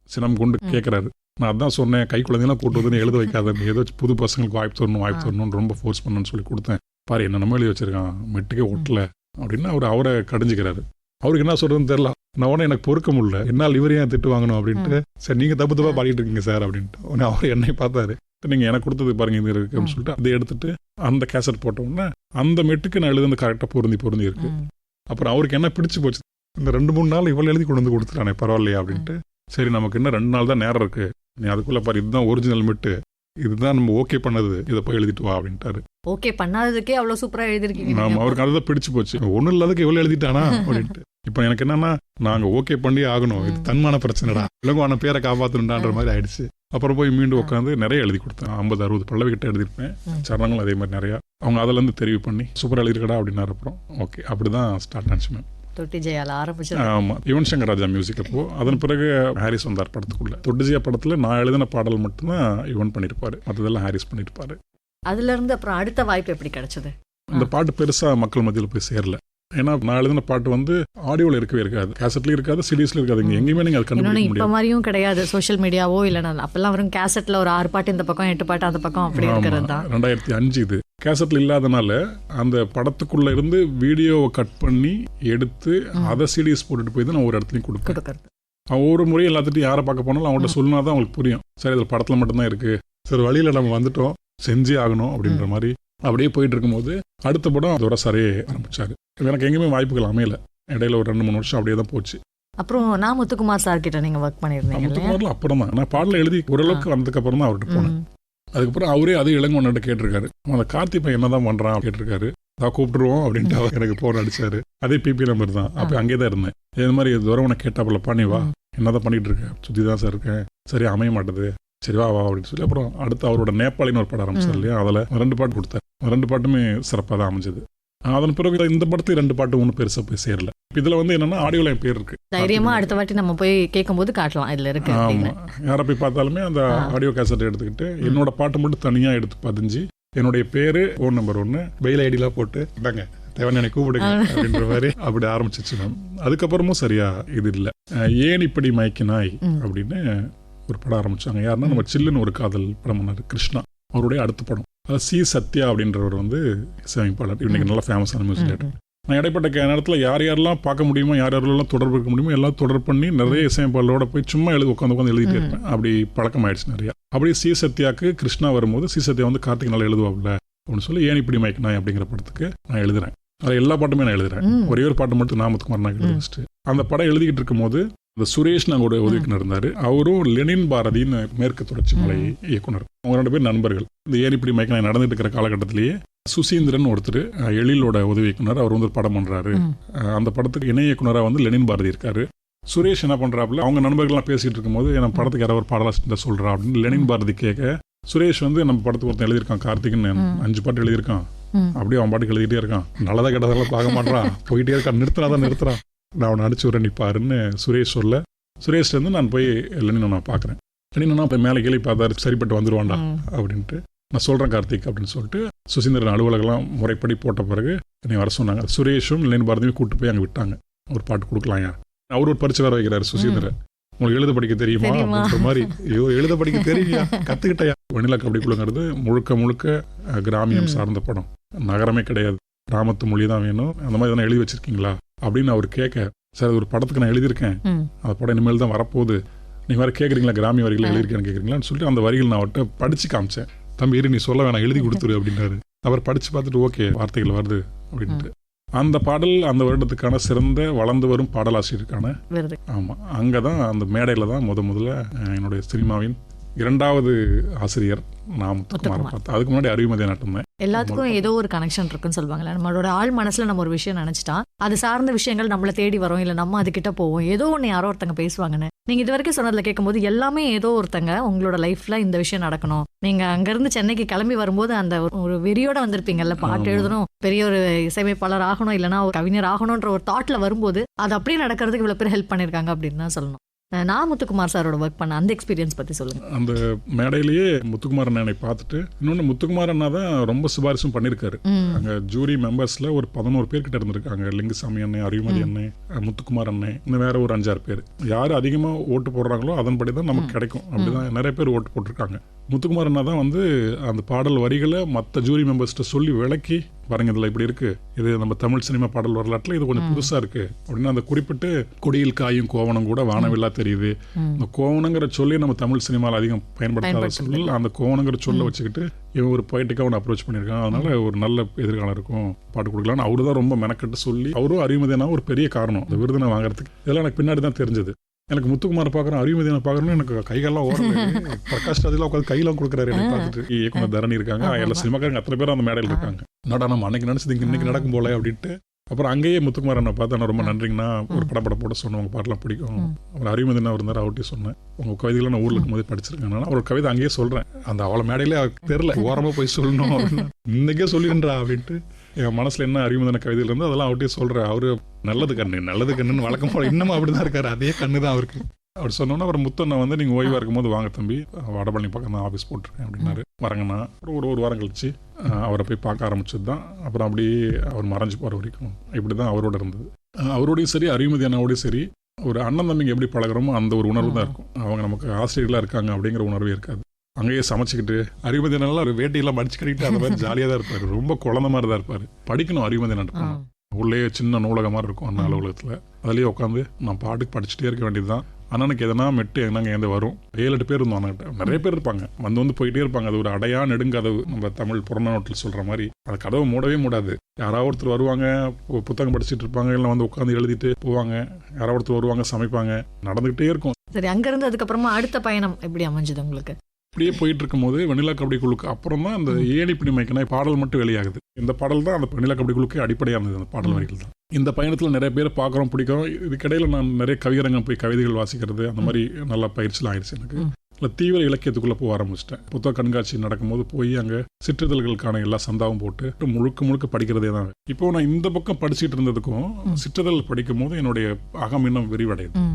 சினம் கொண்டு கேட்குறாரு. நான் அதான் சொன்னேன், கை குழந்தைங்களாம் கூட்டு வந்து எழுத வைக்காத, ஏதோ புது பசங்களுக்கு வாய்ப்பு தரணும்னு ரொம்ப ஃபோர்ஸ் பண்ணணும்னு சொல்லி கொடுத்தேன். பாரு என்ன நம்ம எழுதி வச்சிருக்கான், மெட்டுக்கே ஒட்டல அப்படின்னு அவரை கடிஞ்சிக்கிறாரு. அவருக்கு என்ன சொல்றதுன்னு தெரியல. நான் உடனே எனக்கு பொறுக்க முடியல, என்னால் இவரே ஏன் திட்டு வாங்கணும் அப்படின்ட்டு, சரி நீங்கள் தப்பு பாடிட்டு இருக்கீங்க சார் அப்படின்ட்டு. உடனே அவர் என்னை பார்த்தாரு, நீங்கள் எனக்கு கொடுத்தது பாருங்க இது இருக்கு அப்படின்னு சொல்லிட்டு அதை எடுத்துட்டு அந்த கேசட் போட்டோம்னா அந்த மெட்டுக்கு நான் எழுதுந்து கரெக்டாக பொருந்தி இருக்கு. அப்புறம் அவருக்கு என்ன பிடிச்சி போச்சு, இந்த 2-3 நாள் இவ்வளோ எழுதி கொண்டு வந்து கொடுத்துட்டானே பரவாயில்லையா அப்படின்ட்டு. சரி நமக்கு இன்னும் 2 நாள் தான் நேரம் இருக்கு, நீ அதுக்குள்ள பாரு இதுதான் ஒரிஜினல் மெட்டு, இதுதான் நம்ம ஓகே பண்ணது, இதை போய் எழுதிட்டு வா அப்படின்ட்டாரு. ஓகே பண்ணாததுக்கே அவ்வளோ சூப்பராக எழுதிருக்கீங்க. ஆமாம், அவருக்கு அதுதான் பிடிச்சி போச்சு, ஒன்றும் இல்லாததுக்கு இவ்வளோ எழுதிட்டானா அப்படின்ட்டு. இப்போ எனக்கு என்னன்னா, நாங்கள் ஓகே பண்ணி ஆகணும், இது தன்மான பிரச்சனைடா, இளங்கோன பேரை காப்பாற்றணுன்ற மாதிரி ஆயிடுச்சு. அப்புறம் போய் மீண்டும் உட்காந்து நிறைய எழுதி கொடுத்தேன். 50-60 பல்லவி கிட்ட எழுதிருப்பேன். சரணங்களும் அதே மாதிரி நிறையா. அவங்க அதிலேருந்து தெரிவு பண்ணி சூப்பராக எழுதிருக்கடா அப்படின்னாரு. அப்புறம் ஓகே அப்படிதான் ஸ்டார்ட் ஆச்சு மேம். தொட்டி ஜெயால ஆரம்பிச்சு. ஆமாம், யுவன் சங்கர் ராஜா மியூசிக். அப்போ அதன் பிறகு ஹாரிஸ் வந்தார் படத்துக்குள்ள. தொட்டி ஜெயா படத்தில் நான் எழுதின பாடல் மட்டும்தான் யுவன் பண்ணியிருப்பாரு, மற்றதெல்லாம் ஹாரிஸ் பண்ணியிருப்பாரு. அதுல இருந்து அப்புறம் அடுத்த வாய்ப்பு எப்படி கிடைச்சது? இந்த பாட்டு பெருசா மக்கள் மத்தியில் போய் சேரல. ஏன்னா நான் எழுதின பாட்டு வந்து ஆடியோவில் இருக்கவே இருக்காது, கேசட்லையும் இருக்காது, சிடிஸ்லையும் இருக்காது. எங்கேயுமே நீங்கள் அது கண்டுபிடிக்க முடியாது. இப்போ மாதிரியும் கிடையாது சோஷியல் மீடியாவோ இல்லைனா. அப்பெல்லாம் வரும் கேசட்டில் ஒரு 6 பாட்டு இந்த பக்கம் 8 பாட்டு அந்த பக்கம் அப்படி இருக்கிறது தான். 2005 இது. கேசட்டில் இல்லாதனால அந்த படத்துக்குள்ள இருந்து வீடியோவை கட் பண்ணி எடுத்து அதை சிடிஸ் போட்டுட்டு போய் தான் நான் ஒரு இடத்துலையும் கொடுக்குறது. ஒவ்வொரு முறையும் எல்லாத்துட்டையும் யாரை பார்க்க போனாலும் அவங்கள்ட்ட சொன்னா தான் அவங்களுக்கு புரியும். சரி இதில் படத்தில் மட்டும்தான் இருக்குது, சரி வழியில் நம்ம வந்துட்டோம், செஞ்சே ஆகணும் அப்படின்ற மாதிரி அப்படியே போயிட்டு இருக்கும்போது அடுத்த படம் அதோட சரையே ஆரம்பிச்சாரு. எனக்கு எங்கேயுமே வாய்ப்புகள் அமையல. இடையில ஒரு 2-3 வருஷம் அப்படியே தான் போச்சு. அப்புறம் நான் முத்துக்குமார் சார் கிட்ட நீங்க ஒர்க் பண்ணிருந்தீங்க. முத்துக்குமார்ல அப்புறம் தான் நான் பாடல எழுதி ஓரளவுக்கு வந்ததுக்கு அப்புறம் தான் அவர்கிட்ட போனேன். அதுக்கப்புறம் அவரே அதே இளங்கொண்ட கேட்டிருக்காரு, அந்த கார்த்தி பையன் என்னதான் பண்றான் கேட்டிருக்காரு. நான் கூப்பிட்டுருவோம் அப்படின்ட்டு அவர் எனக்கு போன் அடிச்சாரு. அதே பிபி நம்பர் தான். அப்போ அங்கே தான் இருந்தேன். இது மாதிரி தூரம் கேட்டாப்பலப்பா நீ வா, என்னதான் பண்ணிட்டு இருக்கேன், சுற்றி தான் சார் இருக்கேன், சரி அமைய மாட்டேது, சரி வா வா அப்படின்னு சொல்லி அப்புறம் அடுத்து அவரோட நேபாளின்னு ஒரு படம் ஆரம்பிச்சார் இல்லையா, அதில் 2 பாட்டு கொடுத்தாரு. 2 பாட்டுமே சிறப்பாக தான் அமைஞ்சது. அதன் பிறகு இந்த படத்துக்கு 2 பாட்டு ஒன்றும் பெருசாக போய் சேரல. இதுல என்னன்னா ஆடியோல என் பேர் இருக்கு. தைரியமா அடுத்த வாட்டி நம்ம போய் கேட்கும் போது காட்டலாம் இதுல இருக்கு. ஆமா, யாரை போய் பார்த்தாலுமே அந்த ஆடியோ கேசட் எடுத்துக்கிட்டு என்னோட பாட்டு மட்டும் தனியா எடுத்து பதிஞ்சு என்னுடைய பேரு, ஃபோன் நம்பர் 1, பெயில் ஐடிலாம் போட்டு இந்தாங்க தேவன் என்னை கூப்பிடுங்க அப்படின்ற மாதிரி அப்படி ஆரம்பிச்சிச்சு மேம். அதுக்கப்புறமும் சரியா இது இல்லை. ஏன் இப்படி மயக்கினாய் அப்படின்னு ஒரு படம் ஆரம்பிச்சாங்க. யாருன்னா நம்ம சில்லுன்னு ஒரு காதல் படம் பண்ணாரு கிருஷ்ணா, அவருடைய அடுத்த படம். அது சி சத்யா அப்படின்றவர் இசையமைப்பாளர், இன்னைக்கு நல்லா ஃபேமஸான மியூசிக் டைரக்டர். நான் இடைப்பட்ட நேரத்தில் யார் யாரெல்லாம் பார்க்க முடியுமோ, யார் யாரெல்லாம் தொடர்பு இருக்க முடியுமோ எல்லாம் தொடர்பு பண்ணி நிறைய இசையமைப்பாளரோட போய் சும்மா உட்காந்து எழுதிட்டே இருப்பேன். அப்படி பழக்கம் ஆயிடுச்சு நிறையா. அப்படி சி சத்யாவுக்கு கிருஷ்ணா வரும்போது சி சத்யா கார்த்திக் நல்லா எழுதுவாப்ல அப்படின்னு சொல்லி ஏன் இப்படி மயக்கினாய் அப்படிங்கிற படத்துக்கு நான் எழுதுறேன். அது எல்லா பாட்டுமே நான் எழுதுறேன். ஒரே ஒரு பாட்டு மட்டும் நாமத்துக்குமார் நான் எழுதி வச்சுட்டு அந்த படம் எழுதிக்கிட்டு இருக்கும்போது இந்த சுரேஷ் நாங்கள் உதவிக்குனர் இருந்தார். அவரும் லெனின் பாரதின்னு மேற்கு தொடர்ச்சி மலை இயக்குனர். அவங்க 2 பேர் நண்பர்கள். இந்த ஏன் இப்படி மயக்கினாய் நடந்துட்டு இருக்கிற காலகட்டத்திலேயே சுசீந்திரன் ஒருத்தர் எழிலோட உதவி இயக்குனர், அவர் ஒரு படம் பண்றாரு. அந்த படத்துக்கு இணை இயக்குனராக லெனின் பாரதி இருக்காரு. சுரேஷ் என்ன பண்றாப்புல, அவங்க நண்பர்கள்லாம் பேசிட்டு இருக்கும்போது நம்ம படத்துக்கு யாராவது ஒரு பாடலாசிரியர் சொல்றா அப்படின்னு லெனின் பாரதி கேட்க, சுரேஷ் நம்ம படத்துக்கு ஒருத்தன் எழுதியிருக்கான் கார்த்திக்னு 5 பாட்டு எழுதியிருக்கான், அப்படியே அவன் பாட்டுக்கு எழுதிட்டே இருக்கான், நல்லதா கெட்டதெல்லாம் பார்க்க மாட்டான், போயிட்டே இருக்கான், நிறுத்துறான், நான் அவனை அடிச்சு விட்றேன் நிப்பாருன்னு சுரேஷ் சொல்ல, சுரேஷ் நான் போய் லெனினை நான் பார்க்குறேன். லெனினா இப்போ மேலே கீழே பார்த்தாரு, சரிப்பட்டு வந்துடுவான்டா அப்படின்ட்டு நான் சொல்கிறேன் கார்த்திக் அப்படின்னு சொல்லிட்டு சுசீந்திரன் அலுவலகெல்லாம் முறைப்படி போட்ட பிறகு என்னை வர சொன்னாங்க. சுரேஷும் லெனின் பாரதியும் கூப்பிட்டு போய் அங்கே விட்டாங்க. ஒரு பாட்டு கொடுக்கலாம் யார், அவர் ஒரு பரிசு வேற வைக்கிறாரு சுசீந்திரன். உங்களுக்கு எழுத படிக்க தெரியுமா அப்படின்ற மாதிரி. ஐயோ எழுத படிக்க தெரியுமா, கற்றுக்கிட்டயா. வெண்ணிலா கபடி குழுங்கிறது முழுக்க கிராமியம் சார்ந்த படம், நகரமே கிடையாது, கிராமத்து மொழி தான் வேணும், அந்த மாதிரி எதனா எழுதி வச்சிருக்கீங்களா அப்படின்னு அவர் கேட்க, சார் அது ஒரு படத்துக்கு நான் எழுதியிருக்கேன், அந்த படம் இனிமேல் தான் வரப்போகுது, நீங்கள் வேறு கேட்குறீங்களா கிராமிய வரிகள் எழுதியிருக்கேன்னு கேட்குறீங்களான்னு சொல்லிட்டு அந்த வரிகள் நான் அவர்கிட்ட படித்து காமிச்சேன். தம்பி நீ சொல்ல வேணாம், எழுதி கொடுத்துரு அப்படின்னாரு. அவர் படித்து பார்த்துட்டு ஓகே வார்த்தைகள் வருது அப்படின்ட்டு அந்த பாடல் அந்த வருடத்துக்கான சிறந்த வளர்ந்து வரும் பாடலாசிரியருக்கான ஆமாம் அங்கே தான் அந்த மேடையில் தான் முதல்ல என்னுடைய சினிமாவின் 2வது ஆசிரியர் நான் முத்துக்குமாரை பார்த்தேன். அதுக்கு முன்னாடி அறிவுமதி நாட்டம் தான். எல்லாத்துக்கும் ஏதோ ஒரு கனெக்ஷன் இருக்குன்னு சொல்லுவாங்களே, நம்மளோட ஆள் மனசுல நம்ம ஒரு விஷயம் நினைச்சிட்டா அது சார்ந்த விஷயங்கள் நம்மளை தேடி வரும், இல்லை நம்ம அதுக்கிட்ட போவோம், ஏதோ ஒன்று யாரோ ஒருத்தங்க பேசுவாங்கன்னு. நீங்க இது வரைக்கும் சொன்னதுல கேட்கும்போது எல்லாமே ஏதோ ஒருத்தங்க உங்களோட லைஃப்ல இந்த விஷயம் நடக்கணும், நீங்க அங்கிருந்து சென்னைக்கு கிளம்பி வரும்போது அந்த ஒரு வெறியோட வந்திருப்பீங்கல்ல, பாட்டு எழுதணும், பெரிய ஒரு இசையமைப்பாளர் ஆகணும், இல்லைன்னா ஒரு கவிஞர் ஆகணும்ன்ற ஒரு தாட்ல வரும்போது அது அப்படியே நடக்கிறதுக்கு இவ்வளவு பேர் ஹெல்ப் பண்ணிருக்காங்க அப்படின்னு தான் சொல்லணும். நான் முத்துக்குமார் சாரோட ஒர்க் பண்ண அந்த எக்ஸ்பீரியன்ஸ் பத்தி சொல்லுங்க. அந்த மேடையிலேயே முத்துக்குமார் அண்ணனை பார்த்துட்டு, இன்னொன்று முத்துக்குமார் அண்ணா தான் ரொம்ப சிபாரிசும் பண்ணியிருக்காரு. அங்கே ஜூரி மெம்பர்ஸ்ல ஒரு 11 பேர் கிட்ட இருந்திருக்காங்க. லிங்குசாமி அண்ணன், அறிவுமதி அண்ணன், முத்துக்குமார் அண்ணன், இன்னும் வேற ஒரு 5-6 பேர். யார் அதிகமாக ஓட்டு போடுறாங்களோ அதன்படி தான் நமக்கு கிடைக்கும். அப்படிதான் நிறைய பேர் ஓட்டு போட்டிருக்காங்க. முத்துக்குமார் அண்ணா தான் அந்த பாடல் வரிகளை மற்ற ஜூரி மெம்பர்ஸ்கிட்ட சொல்லி விளக்கி, பாருங்க இதில் இப்படி இருக்கு, இது நம்ம தமிழ் சினிமா பாடல் வரலாற்றில் இது கொஞ்சம் புதுசா இருக்கு அப்படின்னு அந்த குறிப்பிட்டு கொடியில் காயும் கோவணம் கூட வானவில்லா தெரியுது, இந்த கோவணங்கிற சொல்லி நம்ம தமிழ் சினிமாவில் அதிகம் பயன்படுத்தாத சொல்லல், அந்த கோவணங்கிற சொல்ல வச்சுக்கிட்டு இவன் ஒரு பொய்டிக்காக ஒன்று அப்ரோச் பண்ணியிருக்கான், அதனால ஒரு நல்ல எதிர்காலம் இருக்கும், பாட்டு கொடுக்கலான்னு அவரு தான் ரொம்ப மெனக்கட்டு சொல்லி, அவரும் அறிவுமதினா ஒரு பெரிய காரணம் இந்த விருதினை வாங்குறதுக்கு. இதெல்லாம் எனக்கு பின்னாடி தான் தெரிஞ்சது. எனக்கு முத்துக்குமார் பார்க்குறேன், அறிவுமதியை பார்க்குறேன்னு எனக்கு கைகள்லாம் ஓடுறது. பிரகாஷ் ராஜெல்லாம் உட்காந்து கையெல்லாம் கொடுக்குறாரு எனக்கு பார்த்துட்டு. இயக்குனர் தரணி இருக்காங்க, எல்லா சினிமாக்காரங்க அத்தனை பேரும் அந்த மேடையில் இருக்காங்க. என்னடா நம்ம அன்னைக்கு நினச்சது இன்னைக்கு நடக்கும் போல அப்படின்ட்டு. அப்புறம் அங்கேயே முத்துக்குமார் என்ன பார்த்து நான் ரொம்ப நன்றிங்கண்ணா, ஒரு படம் போட சொன்னேன், உங்கள் பாட்டெல்லாம் பிடிக்கும். அப்புறம் அறிவுமதினா இருந்தார், அவர்கிட்டயே சொன்னேன், உங்கள் கவிதைகளை நான் ஊரில் இருக்கும்போது படிச்சிருக்கேன், அவர் கவிதை அங்கேயே சொல்கிறேன், அந்த அவளை மேடையிலே அவருக்கு தெரியல, ஓரமாக போய் சொல்லணும் அப்படின்னு இன்னைக்கே சொல்லிடுறா அப்படின்ட்டு என் மனசுல என்ன அறிவுமதின கவிதையில் இருந்து அதெல்லாம் அவர்கிட்டயே சொல்கிறேன். அவரு நல்லது கண்ணுன்னு வழக்கம் போல இன்னமும் அப்படிதான் இருக்காரு, அதே கண்ணு தான் அவருக்கு. அவர் சொன்னோன்னா அவர் முத்தண்ணா நீங்கள் ஓய்வாக இருக்கும்போது வாங்க தம்பி, வடபழனி பக்கம் தான் ஆஃபீஸ் போட்டிருக்கேன் அப்படின்னாரு. வரங்கண்ணா ஒரு வாரம் கழிச்சு அவரை போய் பார்க்க ஆரம்பிச்சது தான். அப்புறம் அப்படியே அவர் மறைஞ்சு போகிற வரைக்கும் இப்படி தான் அவரோட இருந்தது. அவரோடையும் சரி அறிவுமதி அண்ணாவோடையும் சரி ஒரு அண்ணன் தம்பிங்க எப்படி பழகிறோமோ அந்த ஒரு உணர்வு தான் இருக்கும். அவங்க நமக்கு ஆசிரியர்களாக இருக்காங்க அப்படிங்கிற உணர்வே இருக்காது. அங்கேயே சமைச்சிக்கிட்டு அறிவுமதி அண்ணா ஒரு வேட்டியெல்லாம் மடிச்சு கட்டிட்டு அந்த மாதிரி ஜாலியாக தான் இருப்பார், ரொம்ப குழந்தை மாதிரி தான் இருப்பார். படிக்கணும் அறிவுமதி அண்ணா உள்ளே சின்ன நூலகம் மாதிரி இருக்கும் அந்த அலுவலகத்தில். அதுலேயே உட்காந்து நான் பாட்டுக்கு படிச்சுட்டே இருக்க வேண்டியது தான். அண்ணனுக்கு எதனா மெட்டு என்னங்க எந்த வரும் 7-8 பேர் இருந்தோம் அண்ணன்கிட்ட. நிறைய பேர் இருப்பாங்க, வந்து போயிட்டே இருப்பாங்க. அது ஒரு அடையா நெடுங்கதவு, நம்ம தமிழ் புறநானூற்றில் சொல்கிற மாதிரி. அந்த கதவை மூடவே மூடாது. யாராவது ஒருத்தர் வருவாங்க, புத்தகம் படிச்சுட்டு இருப்பாங்க, இல்லை வந்து உட்காந்து எழுதிட்டு போவாங்க. யாராவது ஒருத்தர் வருவாங்க, சமைப்பாங்க, நடந்துகிட்டே இருக்கும். சரி, அங்கிருந்து அதுக்கப்புறமா அடுத்த பயணம் எப்படி அமைஞ்சது உங்களுக்கு? இப்படியே போயிட்டு இருக்கும் போது வெண்ணிலா கபடி குழுக்கு அப்புறம் தான் அந்த ஏணிப்படி மைக்கனா பாடல் மட்டும் வெளியாகுது. இந்த பாடல் தான் அந்த வெண்ணிலா கபடி குழுக்கு அடிப்படையாக இருந்தது. அந்த பாடல் வரிகள் தான். இந்த பயணத்தில் நிறைய பேர் பார்க்குறோம், பிடிக்கும். இதுக்கிடையில் நான் நிறைய கவியரங்கம் போய் கவிதைகள் வாசிக்கிறது, அந்த மாதிரி நல்லா பயிற்சிலாம் ஆயிடுச்சு எனக்கு. இல்லை, தீவிர இலக்கியத்துக்குள்ளே போக ஆரம்பிச்சிட்டேன். புத்தக கண்காட்சி நடக்கும்போது போய் அங்கே சிற்றிதழ்களுக்கான எல்லா சந்தாவும் போட்டு முழுக்க படிக்கிறதே தான். இப்போ நான் இந்த பக்கம் படிச்சுட்டு இருந்ததுக்கும் சிற்றிதழ் படிக்கும் போது என்னுடைய அகம் இன்னும் விரிவடையுது.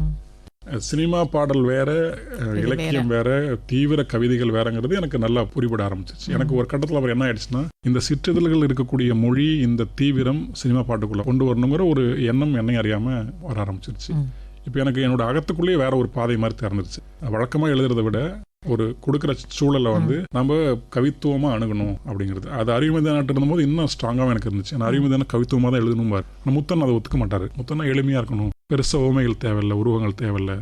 சினிமா பாடல் வேற, இலக்கியம் வேற, தீவிர கவிதைகள் வேறங்கிறது எனக்கு நல்லா புரிபட ஆரம்பிச்சிச்சு. எனக்கு ஒரு கட்டத்தில் அவர் என்ன ஆயிடுச்சுன்னா, இந்த சிற்றிதழ்கள் இருக்கக்கூடிய மொழி, இந்த தீவிரம் சினிமா பாட்டுக்குள்ள கொண்டு வரணுங்கிற ஒரு எண்ணம் என்னை அறியாம வர ஆரம்பிச்சிருச்சு. இப்போ எனக்கு என்னோட அகத்துக்குள்ளேயே வேற ஒரு பாதை மாதிரி திறந்துருச்சு. வழக்கமாக எழுதுறதை விட ஒரு கொடுக்குற சூழலை வந்து நம்ம கவித்துவமா அணுகணும் அப்படிங்கிறது. அது அறிவுமதியானாட்டு இருந்தபோது இன்னும் ஸ்ட்ராங்காக எனக்கு இருந்துச்சு. நான் அறிவுமதியான கவித்துவமாக தான் எழுதணும் பாரு. ஆனால் முத்தன் அதை ஒத்துக்க மாட்டாரு. முத்தன்னா எளிமையாக இருக்கணும், பெருசா உவமைகள் தேவையில்லை, உருவங்கள் தேவையில்லை,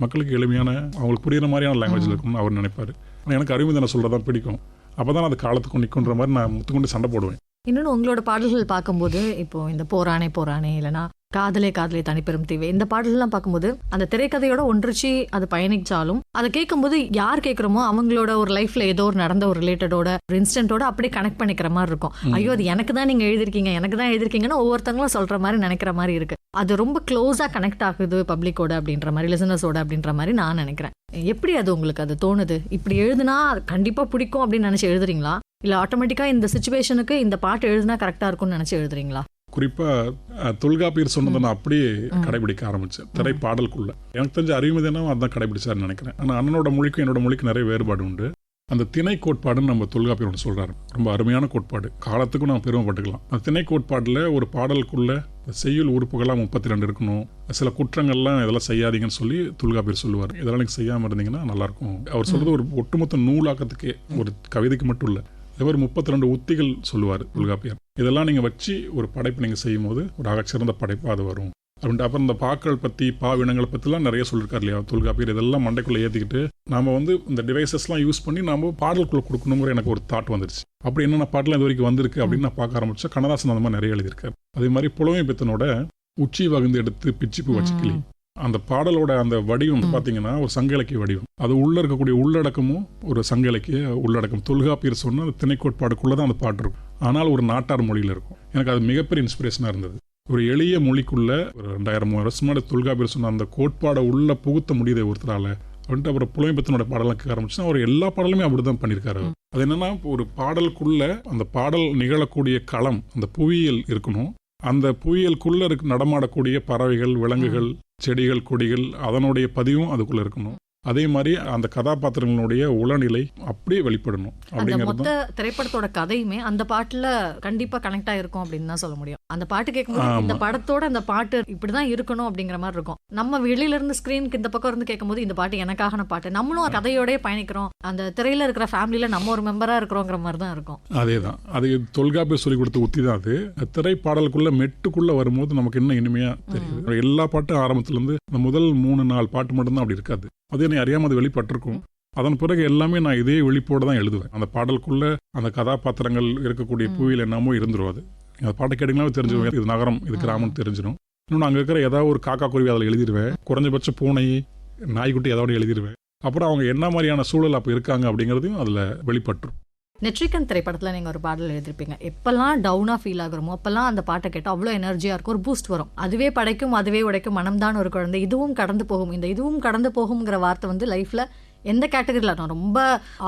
மக்களுக்கு எளிமையான, அவங்களுக்கு புரியுற மாதிரியான லாங்குவேஜில் இருக்கணும்னு அவர் நினைப்பாரு. ஆனால் எனக்கு அறிவுமதியான சொல்றதான் பிடிக்கும். அப்போதான் அது காலத்துக்கு நிற்குன்ற மாதிரி நான் முத்துக்கொண்டு சண்டை போடுவேன். இன்னொன்று, உங்களோட பாடல்கள் பார்க்கும்போது இப்போ இந்த போரானே இல்லைனா காதலே தனிப்பெரும் தீவே, இந்த பாடல்கள்லாம் பார்க்கும்போது அந்த திரைக்கதையோட ஒன்றிச்சு அது பயணிச்சாலும் அதை கேட்கும்போது யார் கேட்குறோமோ அவங்களோட ஒரு லைஃப்ல ஏதோ ஒரு நடந்த ஒரு ரிலேட்டடோட ஒரு இன்சிடென்ட்டோட அப்படியே கனெக்ட் பண்ணிக்கிற மாதிரி இருக்கும். ஐயோ, அது எனக்கு தான் நீங்க எழுதிருக்கீங்க, எனக்கு தான் எழுதிருக்கீங்கன்னு ஒவ்வொருத்தங்களும் சொல்ற மாதிரி நினைக்கிற மாதிரி இருக்கு. அது ரொம்ப க்ளோஸா கனெக்ட் ஆகுது பப்ளிக்கோட அப்படின்ற மாதிரி, லிசனர்ஸோட அப்படின்ற மாதிரி நான் நினைக்கிறேன். எப்படி அது உங்களுக்கு அது தோணுது? இப்படி எழுதுனா கண்டிப்பா பிடிக்கும் அப்படின்னு நினைச்சு எழுதுறீங்களா, இல்ல ஆட்டோமேட்டிக்கா இந்த சிச்சுவேஷனுக்கு இந்த பாட்டு எழுதுனா கரெக்டா இருக்கும்னு நினைச்சு எழுதுறீங்களா? குறிப்பாக தொல்காப்பியர் சொன்னதை நான் அப்படியே கடைபிடிக்க ஆரம்பித்தேன் திரைப்பாடலுக்குள்ள. எனக்கு தெரிஞ்ச அறிவுமதினா அதான் கடைபிடிச்சாருன்னு நினைக்கிறேன். ஆனால் அண்ணனோட மொழிக்கும் என்னோட மொழிக்கும் நிறைய வேறுபாடு உண்டு. அந்த திணை கோட்பாடுன்னு நம்ம தொல்காப்பியரோட சொல்கிறாரு, ரொம்ப அருமையான கோட்பாடு, காலத்துக்கும் நம்ம பெருமைப்பட்டுக்கலாம். அந்த திணை கோட்பாடில் ஒரு பாடலுக்குள்ள செய்யுள் உறுப்புகள்லாம் 32 இருக்கணும், சில குற்றங்கள்லாம் இதெல்லாம் செய்யாதீங்கன்னு சொல்லி தொல்காப்பியர் சொல்லுவார். இதெல்லாம் எனக்கு செய்யாமல் இருந்தீங்கன்னா நல்லாயிருக்கும். அவர் சொல்கிறது ஒரு ஒட்டுமொத்த நூலாக்கத்துக்கே, ஒரு கவிதைக்கு மட்டும் இல்லை. இவர் 32 உத்திகள் சொல்லுவார் தொல்காப்பியர். இதெல்லாம் நீங்கள் வச்சு ஒரு படைப்பு நீங்கள் செய்யும் போது ஒரு அகச்சிறந்த படைப்பாக அது வரும் அப்படின்ட்டு. அப்புறம் இந்த பாக்கள் பற்றி, பாவினங்களை பற்றிலாம் நிறைய சொல்லியிருக்காரு இல்லையா தொல்காப்பியர். இதெல்லாம் மண்டைக்குள்ளே ஏற்றிக்கிட்டு நாம் வந்து இந்த டிவைசஸ்லாம் யூஸ் பண்ணி நாம் பாடலுக்குள்ளே கொடுக்கணுங்கிற எனக்கு ஒரு தாட் வந்துருச்சு. அப்படி என்னென்ன பாட்டெலாம் இது வரைக்கும் வந்திருக்கு அப்படின்னு நான் பார்க்க ஆரம்பிச்சேன். கண்ணதாசன் அந்த மாதிரி நிறைய எழுதியிருக்காரு. அதே மாதிரி புலமை பித்தனோட உச்சி வகுந்து எடுத்து பிச்சிப்பு வச்சுக்கிளி, அந்த பாடலோட அந்த வடிவம் பார்த்தீங்கன்னா ஒரு சங்க இலக்கிய வடிவம். அது உள்ள இருக்கக்கூடிய உள்ளடக்கமும் ஒரு சங்க இலக்கிய உள்ளடக்கம். தொல்காப்பியர் சொன்ன அந்த திணைக்கோட்பாடுக்குள்ள தான் அந்த பாட்டு இருக்கும், ஆனால் ஒரு நாட்டார் மொழியில் இருக்கும். எனக்கு அது மிகப்பெரிய இன்ஸ்பிரேஷனாக இருந்தது. ஒரு எளிய மொழிக்குள்ள ஒரு 2000 வருஷம் முன்னாடி தொல்காப்பியர் சொன்ன அந்த கோட்பாடை உள்ள புகுத்த முடியுது ஒருத்தரால அப்படின்ட்டு. அப்புறம் புலமைப்பத்தனோட பாடலாம் கேட்க ஆரம்பிச்சுன்னா அவர் எல்லா பாடலுமே அப்படிதான் பண்ணியிருக்காரு. அது என்னன்னா, ஒரு பாடலுக்குள்ள அந்த பாடல் நிகழக்கூடிய களம், அந்த புவியியல் இருக்கணும். அந்த புவியியலுக்குள்ள நடமாடக்கூடிய பறவைகள், விலங்குகள், செடிகள், கொடிகள், அதனுடைய பதிவும் அதுக்குள்ள இருக்கணும். அதே மாதிரி அந்த கதாபாத்திரங்களுடைய உளநிலை அப்படியே வெளிப்படணும். அந்த மொத்த திரைப்படத்தோட கதையுமே அந்த பாட்டுல கண்டிப்பா கனெக்ட் ஆயிருக்கும் அப்படின்னு தான் சொல்ல முடியும். அந்த பாட்டு கேட்கும்போது இந்த படத்தோட அந்த பாட்டு இப்படிதான் இருக்கணும் அப்படிங்கிற மாதிரி இருக்கும். நம்ம வெளியில இருந்து ஸ்கிரீனுக்கு இந்த பக்கம் இருந்து கேட்கும்போது இந்த பாட்டு எனக்கான பாட்டு, நம்மளும் கதையோடய பயணிக்கிறோம், அந்த திரையில இருக்கிற ஃபேமிலியில நம்ம ஒரு மெம்பரா இருக்கிறோங்கிற மாதிரி தான் இருக்கும். அதேதான், அது தொல்காப்பியர் சொல்லி கொடுத்த உத்தி தான் அது. திரைப்பாடலுக்குள்ள மெட்டுக்குள்ள வரும்போது நமக்கு இன்னும் இனிமையா தெரியுது. எல்லா பாட்டும் ஆரம்பத்துல இருந்து இந்த முதல் 3-4 பாட்டு மட்டும்தான் அப்படி இருக்காது. அது என்னை அறியாம அது வெளிப்பட்டிருக்கும். அதன் பிறகு எல்லாமே நான் இதே வெளிப்போடு தான் எழுதுவேன். அந்த பாடலுக்குள்ள அந்த கதாபாத்திரங்கள் இருக்கக்கூடிய புவியில் என்னமோ இருந்துரும். அது அந்த பாட்டை கேட்டீங்கன்னாவே தெரிஞ்சிடும், இது நகரம், இது கிராமம் தெரிஞ்சிடும். இன்னொன்று அங்கே இருக்கிற ஏதாவது ஒரு காக்கா குருவி அதில் எழுதிடுவேன். குறைஞ்சபட்ச பூனை, நாய்க்குட்டி ஏதாவது எழுதிடுவேன். அப்புறம் அவங்க என்ன மாதிரியான சூழல் அப்போ இருக்காங்க அப்படிங்கிறதையும் அதில் வெளிப்பட்டுரும். நெற்றிக்கன் திரைப்படத்தில் நீங்கள் ஒரு பாடல் எழுதிருப்பீங்க. எப்பெல்லாம் டவுனாக ஃபீல் ஆகுறோமோ அப்பெல்லாம் அந்த பாட்டை கேட்டால் அவ்வளோ எனர்ஜியாக இருக்கும், ஒரு பூஸ்ட் வரும். அதுவே படைக்கும், அதுவே உடைக்கும், மனம்தான் ஒரு குழந்தை, இதுவும் கடந்து போகும். இந்த இதுவும் கடந்து போகுங்கிற வார்த்தை வந்து லைஃப்பில் எந்த கேட்டகரியில் நான் ரொம்ப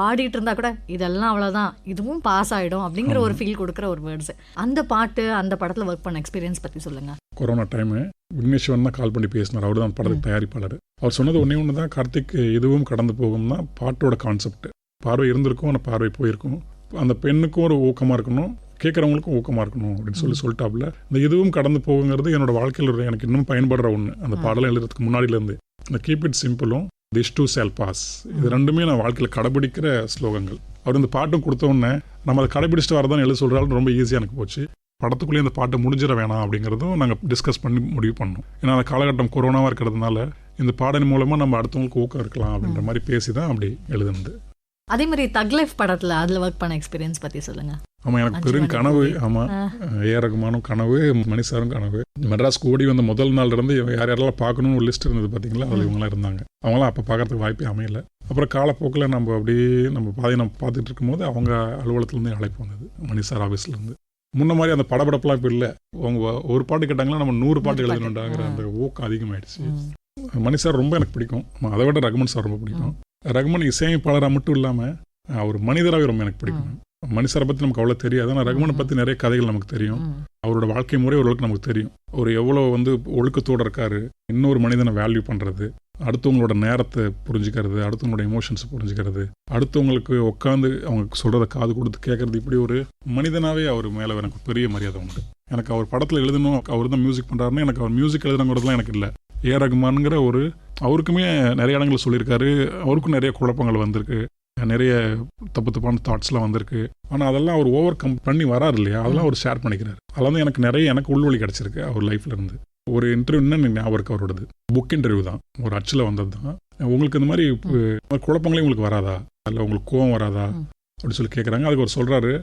ஆடிட்டு இருந்தா கூட இதெல்லாம் அவ்வளோதான், இதுவும் பாஸ் ஆகிடும் அப்படிங்கிற ஒரு ஃபீல் கொடுக்குற ஒரு வேர்ட்ஸ். அந்த பாட்டு, அந்த படத்தில் ஒர்க் பண்ண எக்ஸ்பீரியன்ஸ் பற்றி சொல்லுங்கள். கொரோனா டைமு விக்னேஸ்வரன் தான் கால் பண்ணி பேசினார். அவர் தான் படத்துக்கு தயாரிப்பாளர். அவர் சொன்னது ஒன்று தான், கார்த்திக் இதுவும் கடந்து போகும்னா பாட்டோட கான்செப்ட். பார்வை இருந்திருக்கும், ஆனால் பார்வை போயிருக்கும். அந்த பெண்ணுக்கும் ஒரு ஊக்கமாக இருக்கணும், கேட்குறவங்களுக்கும் ஊக்கமாக இருக்கணும் அப்படின்னு சொல்லிட்டாப்புல. இந்த இதுவும் கடந்து போகுங்கிறது என்னோட வாழ்க்கையில் எனக்கு இன்னும் பயன்படுற ஒன்று. அந்த பாடலை எழுதுறதுக்கு முன்னாடியிலேருந்து இந்த கீப் இட் சிம்பிளும் திஸ் டூ ஷால் பாஸ், இது ரெண்டுமே நான் வாழ்க்கையில் கடைபிடிக்கிற ஸ்லோகங்கள். அவர் இந்த பாட்டும் கொடுத்த உடனே நம்ம அதை கடைபிடிச்சிட்டு வரதான் எழுத சொல்கிறாலும் ரொம்ப ஈஸியாக எனக்கு போச்சு. படத்துக்குள்ளேயே இந்த பாட்டு முடிஞ்சிட வேணாம் அப்படிங்கிறதும் நாங்கள் டிஸ்கஸ் பண்ணி முடிவு பண்ணோம். ஏன்னா அந்த காலகட்டம் கொரோனாவாக இருக்கிறதுனால இந்த பாடல் மூலமா நம்ம அடுத்தவங்களுக்கு ஊக்கம் இருக்கலாம் அப்படின்ற மாதிரி பேசி தான் அப்படி எழுதுனது. அதே மாதிரி தக் லைஃப் படத்துல அதுல ஒர்க் பண்ண எக்ஸ்பீரியன்ஸ் பத்தி சொல்லுங்க. ஆமாம், எனக்கு பெரும் கனவு. ஆமாம், ஏஆர் ரகுமானும் கனவு, மணி சாரும் கனவு. மெட்ராஸ்க்கு ஓடி வந்த முதல் நாள் இருந்து யார் யாரெல்லாம் பார்க்கணும்னு ஒரு லிஸ்ட் இருந்தது பார்த்தீங்களா, அதில் இவங்களாம் இருந்தாங்க. அவங்களாம் அப்போ பார்க்கறதுக்கு வாய்ப்பே அமையல. அப்புறம் காலப்போக்கில் நம்ம அப்படியே நம்ம பார்த்துட்டு இருக்கும்போது அவங்க அலுவலகத்துலேருந்து அழைப்பு வந்தது, மணி சார் ஆஃபீஸ்லேருந்து. முன்ன மாதிரி அந்த படப்படப்பெல்லாம் இப்போ இல்லை. அவங்க ஒரு பாட்டு கேட்டாங்கன்னா நம்ம 100 பாட்டு எழுதணுண்டாங்கிற அந்த ஊக்கம் அதிகமாகிடுச்சு. மணி சார் ரொம்ப எனக்கு பிடிக்கும். அதை விட ரகுமான் சார் ரொம்ப பிடிக்கும். ரகுமான் இசையமைப்பாளராக மட்டும் இல்லாமல் அவர் மனிதராகவே ரொம்ப எனக்கு பிடிக்கும். மணி சாரை பற்றி நமக்கு அவ்வளோ தெரியாது, ஆனால் ரகுமானை பற்றி நிறைய கதைகள் நமக்கு தெரியும். அவரோட வாழ்க்கை முறை ஓரளவுக்கு நமக்கு தெரியும். அவர் எவ்வளோ ஒழுக்கத்தோடு இருக்காரு, இன்னொரு மனிதனை வேல்யூ பண்ணுறது, அடுத்தவங்களோட நேரத்தை புரிஞ்சுக்கிறது, அடுத்தவங்களோட எமோஷன்ஸை புரிஞ்சுக்கிறது, அடுத்தவங்களுக்கு உட்காந்து அவங்க சொல்கிறத காது கொடுத்து கேட்கறது, இப்படி ஒரு மனிதனாகவே அவர் மேலே எனக்கு பெரிய மரியாதை உண்டு. எனக்கு அவர் படத்தில் எழுதணும், அவர் தான் மியூசிக் பண்ணுறாருன்னு எனக்கு அவர் மியூசிக் எழுதுறங்கிறதுலாம் எனக்கு இல்லை. ஏ ரகுமானுங்கிற அவருக்குமே நிறைய இடங்கள் சொல்லியிருக்காரு, அவருக்கும் நிறைய குழப்பங்கள் வந்திருக்கு, நிறைய தப்பான தாட்ஸ்லாம் வந்திருக்கு. ஆனால் அதெல்லாம் அவர் ஓவர் கம் பண்ணி வராரு இல்லையா, அதெல்லாம் அவர் ஷேர் பண்ணிக்கிறார். அதெல்லாம் தான் எனக்கு உள்வழி கிடச்சிருக்கு அவர் லைஃப்ல இருந்து. ஒரு இன்டர்வியூ இன்னும் ஞாபகம் அவரோடது, புக் இன்டர்வியூ தான், ஒரு அச்சில் வந்தது தான். உங்களுக்கு இந்த மாதிரி குழப்பங்களே உங்களுக்கு வராதா, இல்லை உங்களுக்கு கோவம் வராதா அப்படின்னு சொல்லி கேட்குறாங்க. அதுக்கு அவர் சொல்கிறாரு,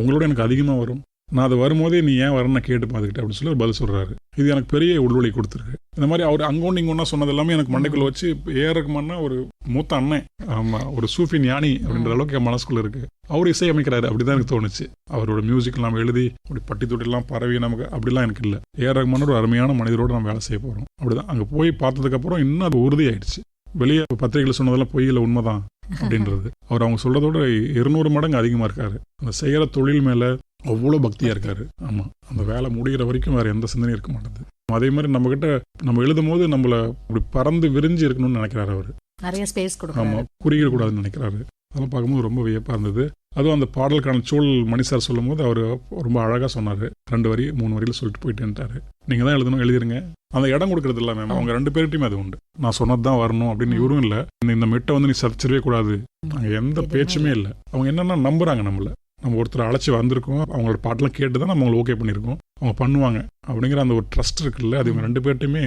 உங்களோட எனக்கு அதிகமாக வரும், நான் அது வரும்போதே நீ ஏன் வரேன்னு கேட்டு பார்த்துக்கிட்டேன் அப்படின்னு சொல்லி ஒரு பதில் சொல்கிறாரு. இது எனக்கு பெரிய உள்வழி கொடுத்துருக்கு. இந்த மாதிரி அவர் அங்கொன்று இங்கே ஒன்றா சொன்னது எல்லாமே எனக்கு மண்டைக்குள்ளே வச்சு ஏஆர் ரகுமான்னா ஒரு மூத்த அண்ணன், ஆமாம், ஒரு சூஃபி ஞானி அப்படின்ற அளவுக்கு என் மனசுக்குள்ளே இருக்குது. அவர் இசையமைக்கிறாரு, அப்படி தான் எனக்கு தோணுச்சு. அவரோட மியூசிக் நம்ம எழுதி அப்படி பட்டி தொட்டிலாம் பரவி நமக்கு அப்படிலாம் எனக்கு இல்லை. ஏஆர் ரகுமான் ஒரு அருமையான மனிதரோடு நம்ம வேலை செய்ய போகிறோம். அப்படிதான் அங்கே போய் பார்த்ததுக்கப்புறம் இன்னும் அது உறுதி ஆயிடுச்சு. வெளியே பத்திரிகையில் சொன்னதெல்லாம் பொய்யில் உண்மைதான் அப்படின்றது. அவங்க சொல்கிறதோட 200 மடங்கு அதிகமாக இருக்காரு. அந்த செய்கிற தொழில் மேலே அவ்வளோ பக்தியாக இருக்காரு. ஆமாம், அந்த வேலை முடிகிற வரைக்கும் வேறு எந்த சிந்தனையும் இருக்க மாட்டேங்குது. அதே மாதிரி நம்மக்கிட்ட நம்ம எழுதும் போது நம்மளை அப்படி பறந்து விரிஞ்சு இருக்கணும்னு நினைக்கிறாரு அவர். நிறைய ஸ்பேஸ் கொடுக்கும். ஆமாம், குறுகிடக்கூடாதுன்னு நினைக்கிறாரு. அதெல்லாம் பார்க்கும்போது ரொம்ப வியப்பாக இருந்தது. அதுவும் அந்த பாடலுக்கான சூழல் மணி சார் சொல்லும் போது அவர் ரொம்ப அழகாக சொன்னார். 2 வரி 3 வரியில் சொல்லிட்டு போயிட்டேன்ட்டாரு. நீங்கள் தான் எழுதணும், எழுதிருங்க. அந்த இடம் கொடுக்கறது இல்லை மேம், அவங்க 2 பேர்கிட்டையுமே அது உண்டு. நான் சொன்னது தான் வரணும் அப்படின்னு இவரும் இல்லை, இந்த மெட்டை நீ சரிச்சிடவே கூடாது, அங்கே எந்த பேச்சுமே இல்லை. அவங்க என்னென்னா நம்புறாங்க நம்மளை. நம்ம ஒருத்தர் அழைச்சி வந்திருக்கோம், அவங்களோட பாட்டெலாம் கேட்டு தான் நம்ம அவங்களை ஓகே பண்ணியிருக்கோம், அவங்க பண்ணுவாங்க அப்படிங்கிற அந்த ஒரு ட்ரஸ்ட் இருக்குல்ல, அது இவங்க 2 பேர்ட்டையுமே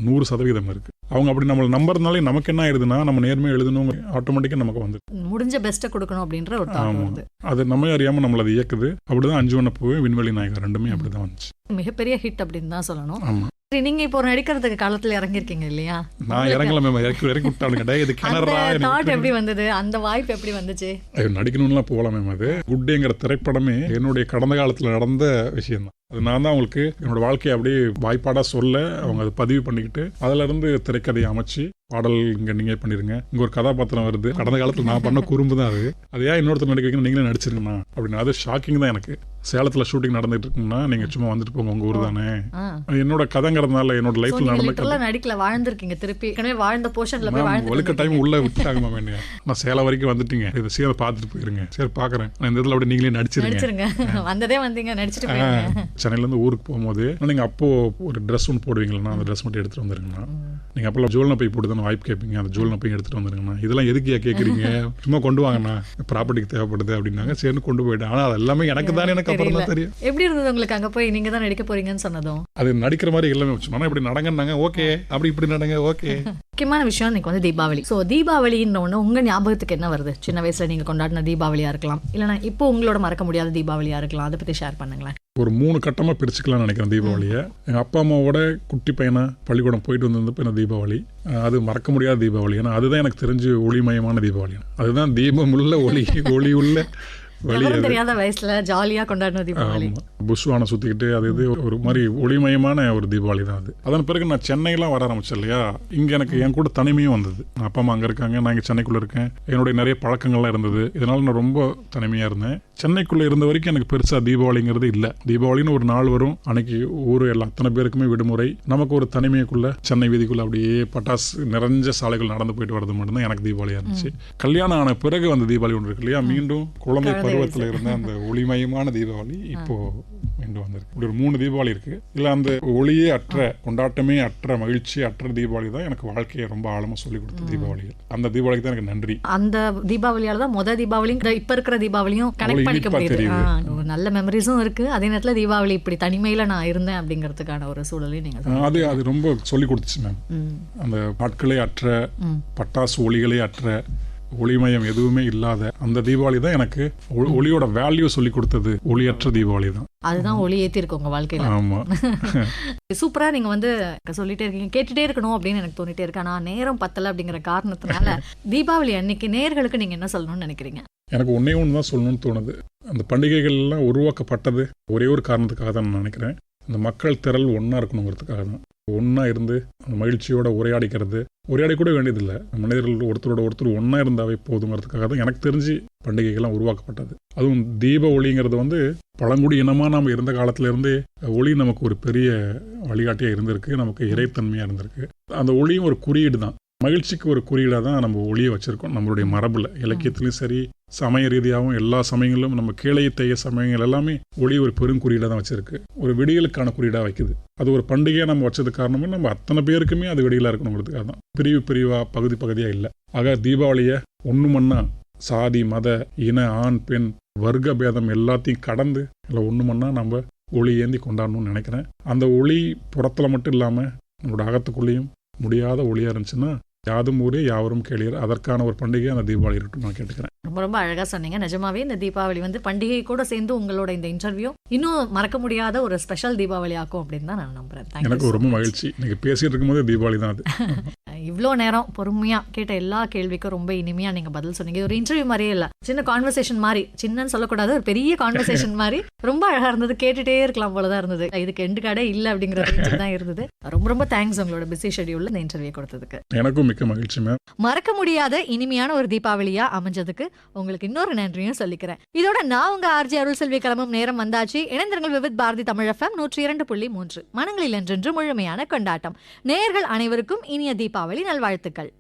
100% இருக்குது. அவங்க அப்படி நம்மளை நம்புறதுனாலே நமக்கு என்ன ஆயிடுதுன்னா, நம்ம நேர்மையாக எழுதணும், ஆட்டோமேட்டிக்காக நமக்கு வந்து முடிஞ்ச பெஸ்ட்டை கொடுக்கணும் அப்படின்ற ஒரு தாட். அது நம்ம அறியாமல் நம்மளை அது இயக்குது. அப்படிதான் அஞ்சு வண்ண பூவே, விண்வெளி நாயகர் 2மே அப்படிதான் வந்துச்சு. மிகப்பெரிய ஹிட் அப்படின்னு தான் சொல்லணும். ஆமா, நீங்க இப்போ நடிக்கிறதுக்கு காலத்துல இறங்கிருக்கீங்க இல்லையா? நான் இறங்கல மேம், இறக்கி விட்டானுங்க. இது கிணறா, எப்படி வந்தது, அந்த வாய்ப்பு எப்படி வந்துச்சு? நடிக்கணும்லாம் போகலாம் மேம். அது குட்டேங்கிற திரைப்படமே என்னுடைய கடந்த காலத்துல நடந்த விஷயம் தான். அது நான் தான் அவங்களுக்கு என்னோட வாழ்க்கையை அப்படியே வாய்ப்பாடாக சொல்ல அவங்க அதை பதிவு பண்ணிக்கிட்டு அதுல இருந்து திரைக்கதையை அமைச்சு பாடல் இங்கே நீங்கள் பண்ணிருங்க, இங்கே ஒரு கதாபாத்திரம் வருது, கடந்த காலத்தில் நான் பண்ண குறும்பு தான் அது, அது ஏன் இன்னொருத்தர் நடிக்க வைக்கணும், நீங்களே நடிச்சிருங்கண்ணா அப்படின்னு. அது ஷாக்கிங் தான் எனக்கு. சேலத்தில் ஷூட்டிங் நடந்துட்டு இருக்குன்னா நீங்கள் சும்மா வந்துட்டு போங்க, உங்கள் ஊர் தானே. என்னோட கதைங்கிறதுனால என்னோட லைஃப்ல நடந்த நடிக்கல வாழ்ந்துருக்கீங்க, திருப்பி வாழ்ந்த போர்ஷன்ல போய் ஒழுக்க டைம் உள்ள விட்டாங்க மேம். நான் சேலம் வரைக்கும் வந்துட்டீங்க, இதை சேலை பார்த்துட்டு போயிருங்க. சரி பார்க்குறேன், நான் இந்த இடத்துல அப்படி நீங்களே நடிச்சிருங்க. வந்ததே வந்தீங்க, நடிச்சிட்டு சென்னையிலேருந்து ஊருக்கு போகும்போது நீங்கள் அப்போ ஒரு ட்ரெஸ் ஒன்று போடுவீங்களா, அந்த ட்ரெஸ் மட்டும் எடுத்துகிட்டு வந்துருங்கண்ணா. நீங்கள் அப்போல்லாம் ஜுவல்னா போய் போட்டு தானே வாய்ப்பு கேட்பீங்க, அந்த ஜுவல்னா போய் எடுத்துகிட்டு வந்துருங்கண்ணா. இதெல்லாம் எதுக்கு கேட்குறீங்க, சும்மா கொண்டு வாங்கண்ணா, ப்ராப்பர்ட்டிக்கு தேவைப்படுது அப்படின்னாங்க. சரின்னு கொண்டு போயிட்டேன். ஆனால் அது எல்லாமே எனக்கு தானே, எனக்கு அப்புறம் தான் தெரியும். எப்படி இருந்தது உங்களுக்கு அங்கே போய் நீங்கள் தான் நடிக்க போறீங்கன்னு சொன்னதும்? அது நடிக்கிற மாதிரி எல்லாமே வச்சு ஆனால் இப்படி நடங்கன்னாங்க, ஓகே அப்படி இப்படி நடங்க, ஓகே. முக்கியமான விஷயம் இன்னைக்கு வந்து தீபாவளி. ஸோ தீபாவளின்னு ஒன்று உங்கள் ஞாபகத்துக்கு என்ன வருது? சின்ன வயசில் நீங்கள் கொண்டாடின தீபாவளியாக இருக்கலாம், இல்லைனா இப்போ உங்களோட மறக்க முடியாத தீபாவளியாக இருக்கலாம், அதை பற்றி ஷேர் பண்ணுங்களேன். ஒரு 3 கட்டமாக பிரிச்சுக்கலாம்னு நினைக்கிறேன் தீபாவளியை. எங்கள் அப்பா அம்மாவோட குட்டி பையனை பள்ளிக்கூடம் போயிட்டு வந்திருந்தப்போ என்ன தீபாவளி, அது மறக்க முடியாத தீபாவளி. ஏன்னா அதுதான் எனக்கு தெரிஞ்சு ஒளிமயமான தீபாவளி. அதுதான் தீபம் உள்ள ஒளி உள்ள தெரியாத வயசுல ஜாலியா கொண்டாடின தீபாவளி. புஷ்வானை சுத்திக்கிட்டு அது இது ஒரு மாதிரி ஒளிமயமான ஒரு தீபாவளி தான் அது. அதன் பிறகு நான் சென்னையெல்லாம் வர ஆரம்பிச்சேன் இல்லையா, இங்க எனக்கு என் கூட தனிமையும் வந்தது. அப்பா அம்மா அங்க இருக்காங்க, நான் இங்க சென்னைக்குள்ள இருக்கேன், என்னுடைய நிறைய பழக்கங்கள்லாம் இருந்தது. இதனால நான் ரொம்ப தனிமையா இருந்தேன். சென்னைக்குள்ள இருந்த வரைக்கும் எனக்கு பெருசா தீபாவளிங்கிறது இல்லை. தீபாவளின்னு ஒரு நாள் வரும், அன்னைக்கு ஊர் அத்தனை பேருக்குமே விடுமுறை. நமக்கு ஒரு தனிமைக்குள்ள சென்னை வீதிக்குள்ள அப்படியே பட்டாசு நிறைஞ்ச சாலைகள் நடந்து போயிட்டு வரது மட்டும்தான் எனக்கு தீபாவளியா இருந்துச்சு. கல்யாணம் ஆன பிறகு வந்த தீபாவளி ஒன்று இருக்கு இல்லையா, மீண்டும் குழந்தை பருவத்தில் இருந்த அந்த ஒளிமயமான தீபாவளி இப்போ மீண்டு வந்திருக்கு. இப்படி ஒரு 3 தீபாவளி இருக்கு. இல்ல அந்த ஒளியே அற்ற, கொண்டாட்டமே அற்ற, மகிழ்ச்சி அற்ற தீபாவளி தான் எனக்கு வாழ்க்கையை ரொம்ப ஆழமா சொல்லிக் கொடுத்த தீபாவளிகள். அந்த தீபாவளிக்கு தான் எனக்கு நன்றி. அந்த தீபாவளியால தான் தீபாவளியும் இப்ப இருக்கிற தீபாவளியும் கனெக்ட் பண்ணிக்க முடியுது. ஒரு நல்ல மெமரிஸும் இருக்கு. அதே நேரத்துல தீபாவளி இப்படி தனிமையில நான் இருந்தேன் அப்படிங்கிறதுக்கான ஒரு சூழலையும் நீங்க அது ரொம்ப சொல்லிக் கொடுத்துச்சு மேம். அந்த நாட்களே அற்ற, பட்டாசு ஒளிகளே அற்ற, ஒளிமயம் எதுவுமே இல்லாத அந்த தீபாவளி தான் எனக்கு ஒளியோட வேல்யூ சொல்லி கொடுத்தது. ஒளியற்ற தீபாவளி தான். அதுதான் ஒளி ஏத்தி இருக்கு உங்க வாழ்க்கையில. ஆமா. சூப்பரா நீங்க சொல்லிட்டே இருக்கீங்க, கேட்டுட்டே இருக்கணும் அப்படின்னு எனக்கு தோணிட்டே இருக்கு. ஆனா நேரம் பத்தல அப்படிங்கிற காரணத்தினால தீபாவளி அன்னைக்கு நேயர்களுக்கு நீங்க என்ன சொல்லணும்னு நினைக்கிறீங்க? எனக்கு ஒன்னே ஒன்று தான் சொல்லணும்னு தோணுது. அந்த பண்டிகைகள் எல்லாம் உருவாக்கப்பட்டது ஒரே ஒரு காரணத்துக்காக தான் நான் நினைக்கிறேன். இந்த மக்கள் திரள் ஒன்னா இருக்கணுங்கிறதுக்காக தான். ஒன்னா இருந்து அந்த மகிழ்ச்சியோட உரையாடி கூட வேண்டியதில்லை. மனிதர்கள் ஒருத்தரோட ஒருத்தர் ஒன்னா இருந்தாவே போதுங்கிறதுக்காக தான் எனக்கு தெரிஞ்சு பண்டிகைகள்லாம் உருவாக்கப்பட்டது. அதுவும் தீப ஒளிங்கிறது பழங்குடி இனமா நாம இருந்த காலத்துல இருந்தே ஒளி நமக்கு ஒரு பெரிய வழிகாட்டியா இருந்திருக்கு. நமக்கு இறைத்தன்மையா இருந்திருக்கு. அந்த ஒளியும் ஒரு குறியீடு தான். மகிழ்ச்சிக்கு ஒரு குறியீடாக தான் நம்ம ஒளியை வச்சிருக்கோம். நம்மளுடைய மரபுல இலக்கியத்திலையும் சரி, சமய ரீதியாகவும் எல்லா சமயங்களிலும் நம்ம கீழே தைய சமயங்கள் எல்லாமே ஒளி ஒரு பெரும் குறியீடாக தான் வச்சிருக்கு. ஒரு விடியலுக்கான குறியீடாக வைக்குது. அது ஒரு பண்டிகையாக நம்ம வச்சது காரணமே நம்ம அத்தனை பேருக்குமே அது விடியலாக இருக்கணுங்கிறதுக்காக தான். பிரிவா பகுதியாக இல்லை. ஆக தீபாவளியை ஒன்று மண்ணா சாதி, மத, இன, ஆண், பெண், வர்க்க பேதம் எல்லாத்தையும் கடந்து இல்லை ஒன்று மண்ணா நம்ம ஒளி ஏந்தி கொண்டாடணும்னு நினைக்கிறேன். அந்த ஒளி புறத்தில் மட்டும் இல்லாமல் நம்மளோட அகத்துக்குள்ளேயும் முடியாத ஒளியாக இருந்துச்சுன்னா யாதும் ஊரே யாவரும் கேளீர். அதற்கான ஒரு பண்டிகை அந்த தீபாவளி இருக்கட்டும் நான் கேட்டுக்கிறேன். ரொம்ப அழகா சொன்னீங்க. நிஜமாவே இந்த தீபாவளி பண்டிகை கூட சேர்ந்து உங்களோட இந்த இன்டர்வியூ இன்னும் மறக்க முடியாத ஒரு ஸ்பெஷல் தீபாவளி ஆக்கும் அப்படின்னு தான் நான் நம்புறேன். எனக்கு ரொம்ப மகிழ்ச்சி. நீங்க பேசிட்டு இருக்கும்போது தீபாவளி தான் அது. இவ்வளோ நேரம் பொறுமையா கேட்ட எல்லா கேள்விக்கும் ரொம்ப இனிமையா நீங்க பதில் சொன்னீங்க. ஒரு இன்டர்வியூ மாதிரியே இல்ல, சின்ன கான்வர்சேஷன் மாதிரி, சின்னன்னு சொல்லக்கூடாது, ஒரு பெரிய கான்வர்சேஷன் மாதிரி ரொம்ப அழகா இருந்தது. கேட்டுட்டே இருக்கலாம் போலதான் இருந்தது. இதுக்கு எண்டு கடை இல்ல அப்படிங்கிற தான் இருந்தது. ரொம்ப ரொம்ப தேங்க்ஸ் உங்களோட பிஸி ஷெட்யூல்ல இந்த இன்டர்வியூ கொடுத்ததுக்கு. எனக்கும் மிக்க மகிழ்ச்சி மேம். மறக்க முடியாத இனிமையான ஒரு தீபாவளியா அமைஞ்சதுக்கு உங்களுக்கு இன்னொரு நன்றியும் சொல்லிக்கிறேன். இதோட நான் உங்க ஆர்ஜி அருள் செல்வி கிளம்பும் நேரம் வந்தாச்சு. இணைந்திருங்கள் விவித் பாரதி தமிழ் FM 102.3. மனங்களில் என்றென்று முழுமையான கொண்டாட்டம். நேயர்கள் அனைவருக்கும் இனிய தீபாவளி நல்வாழ்த்துக்கள்.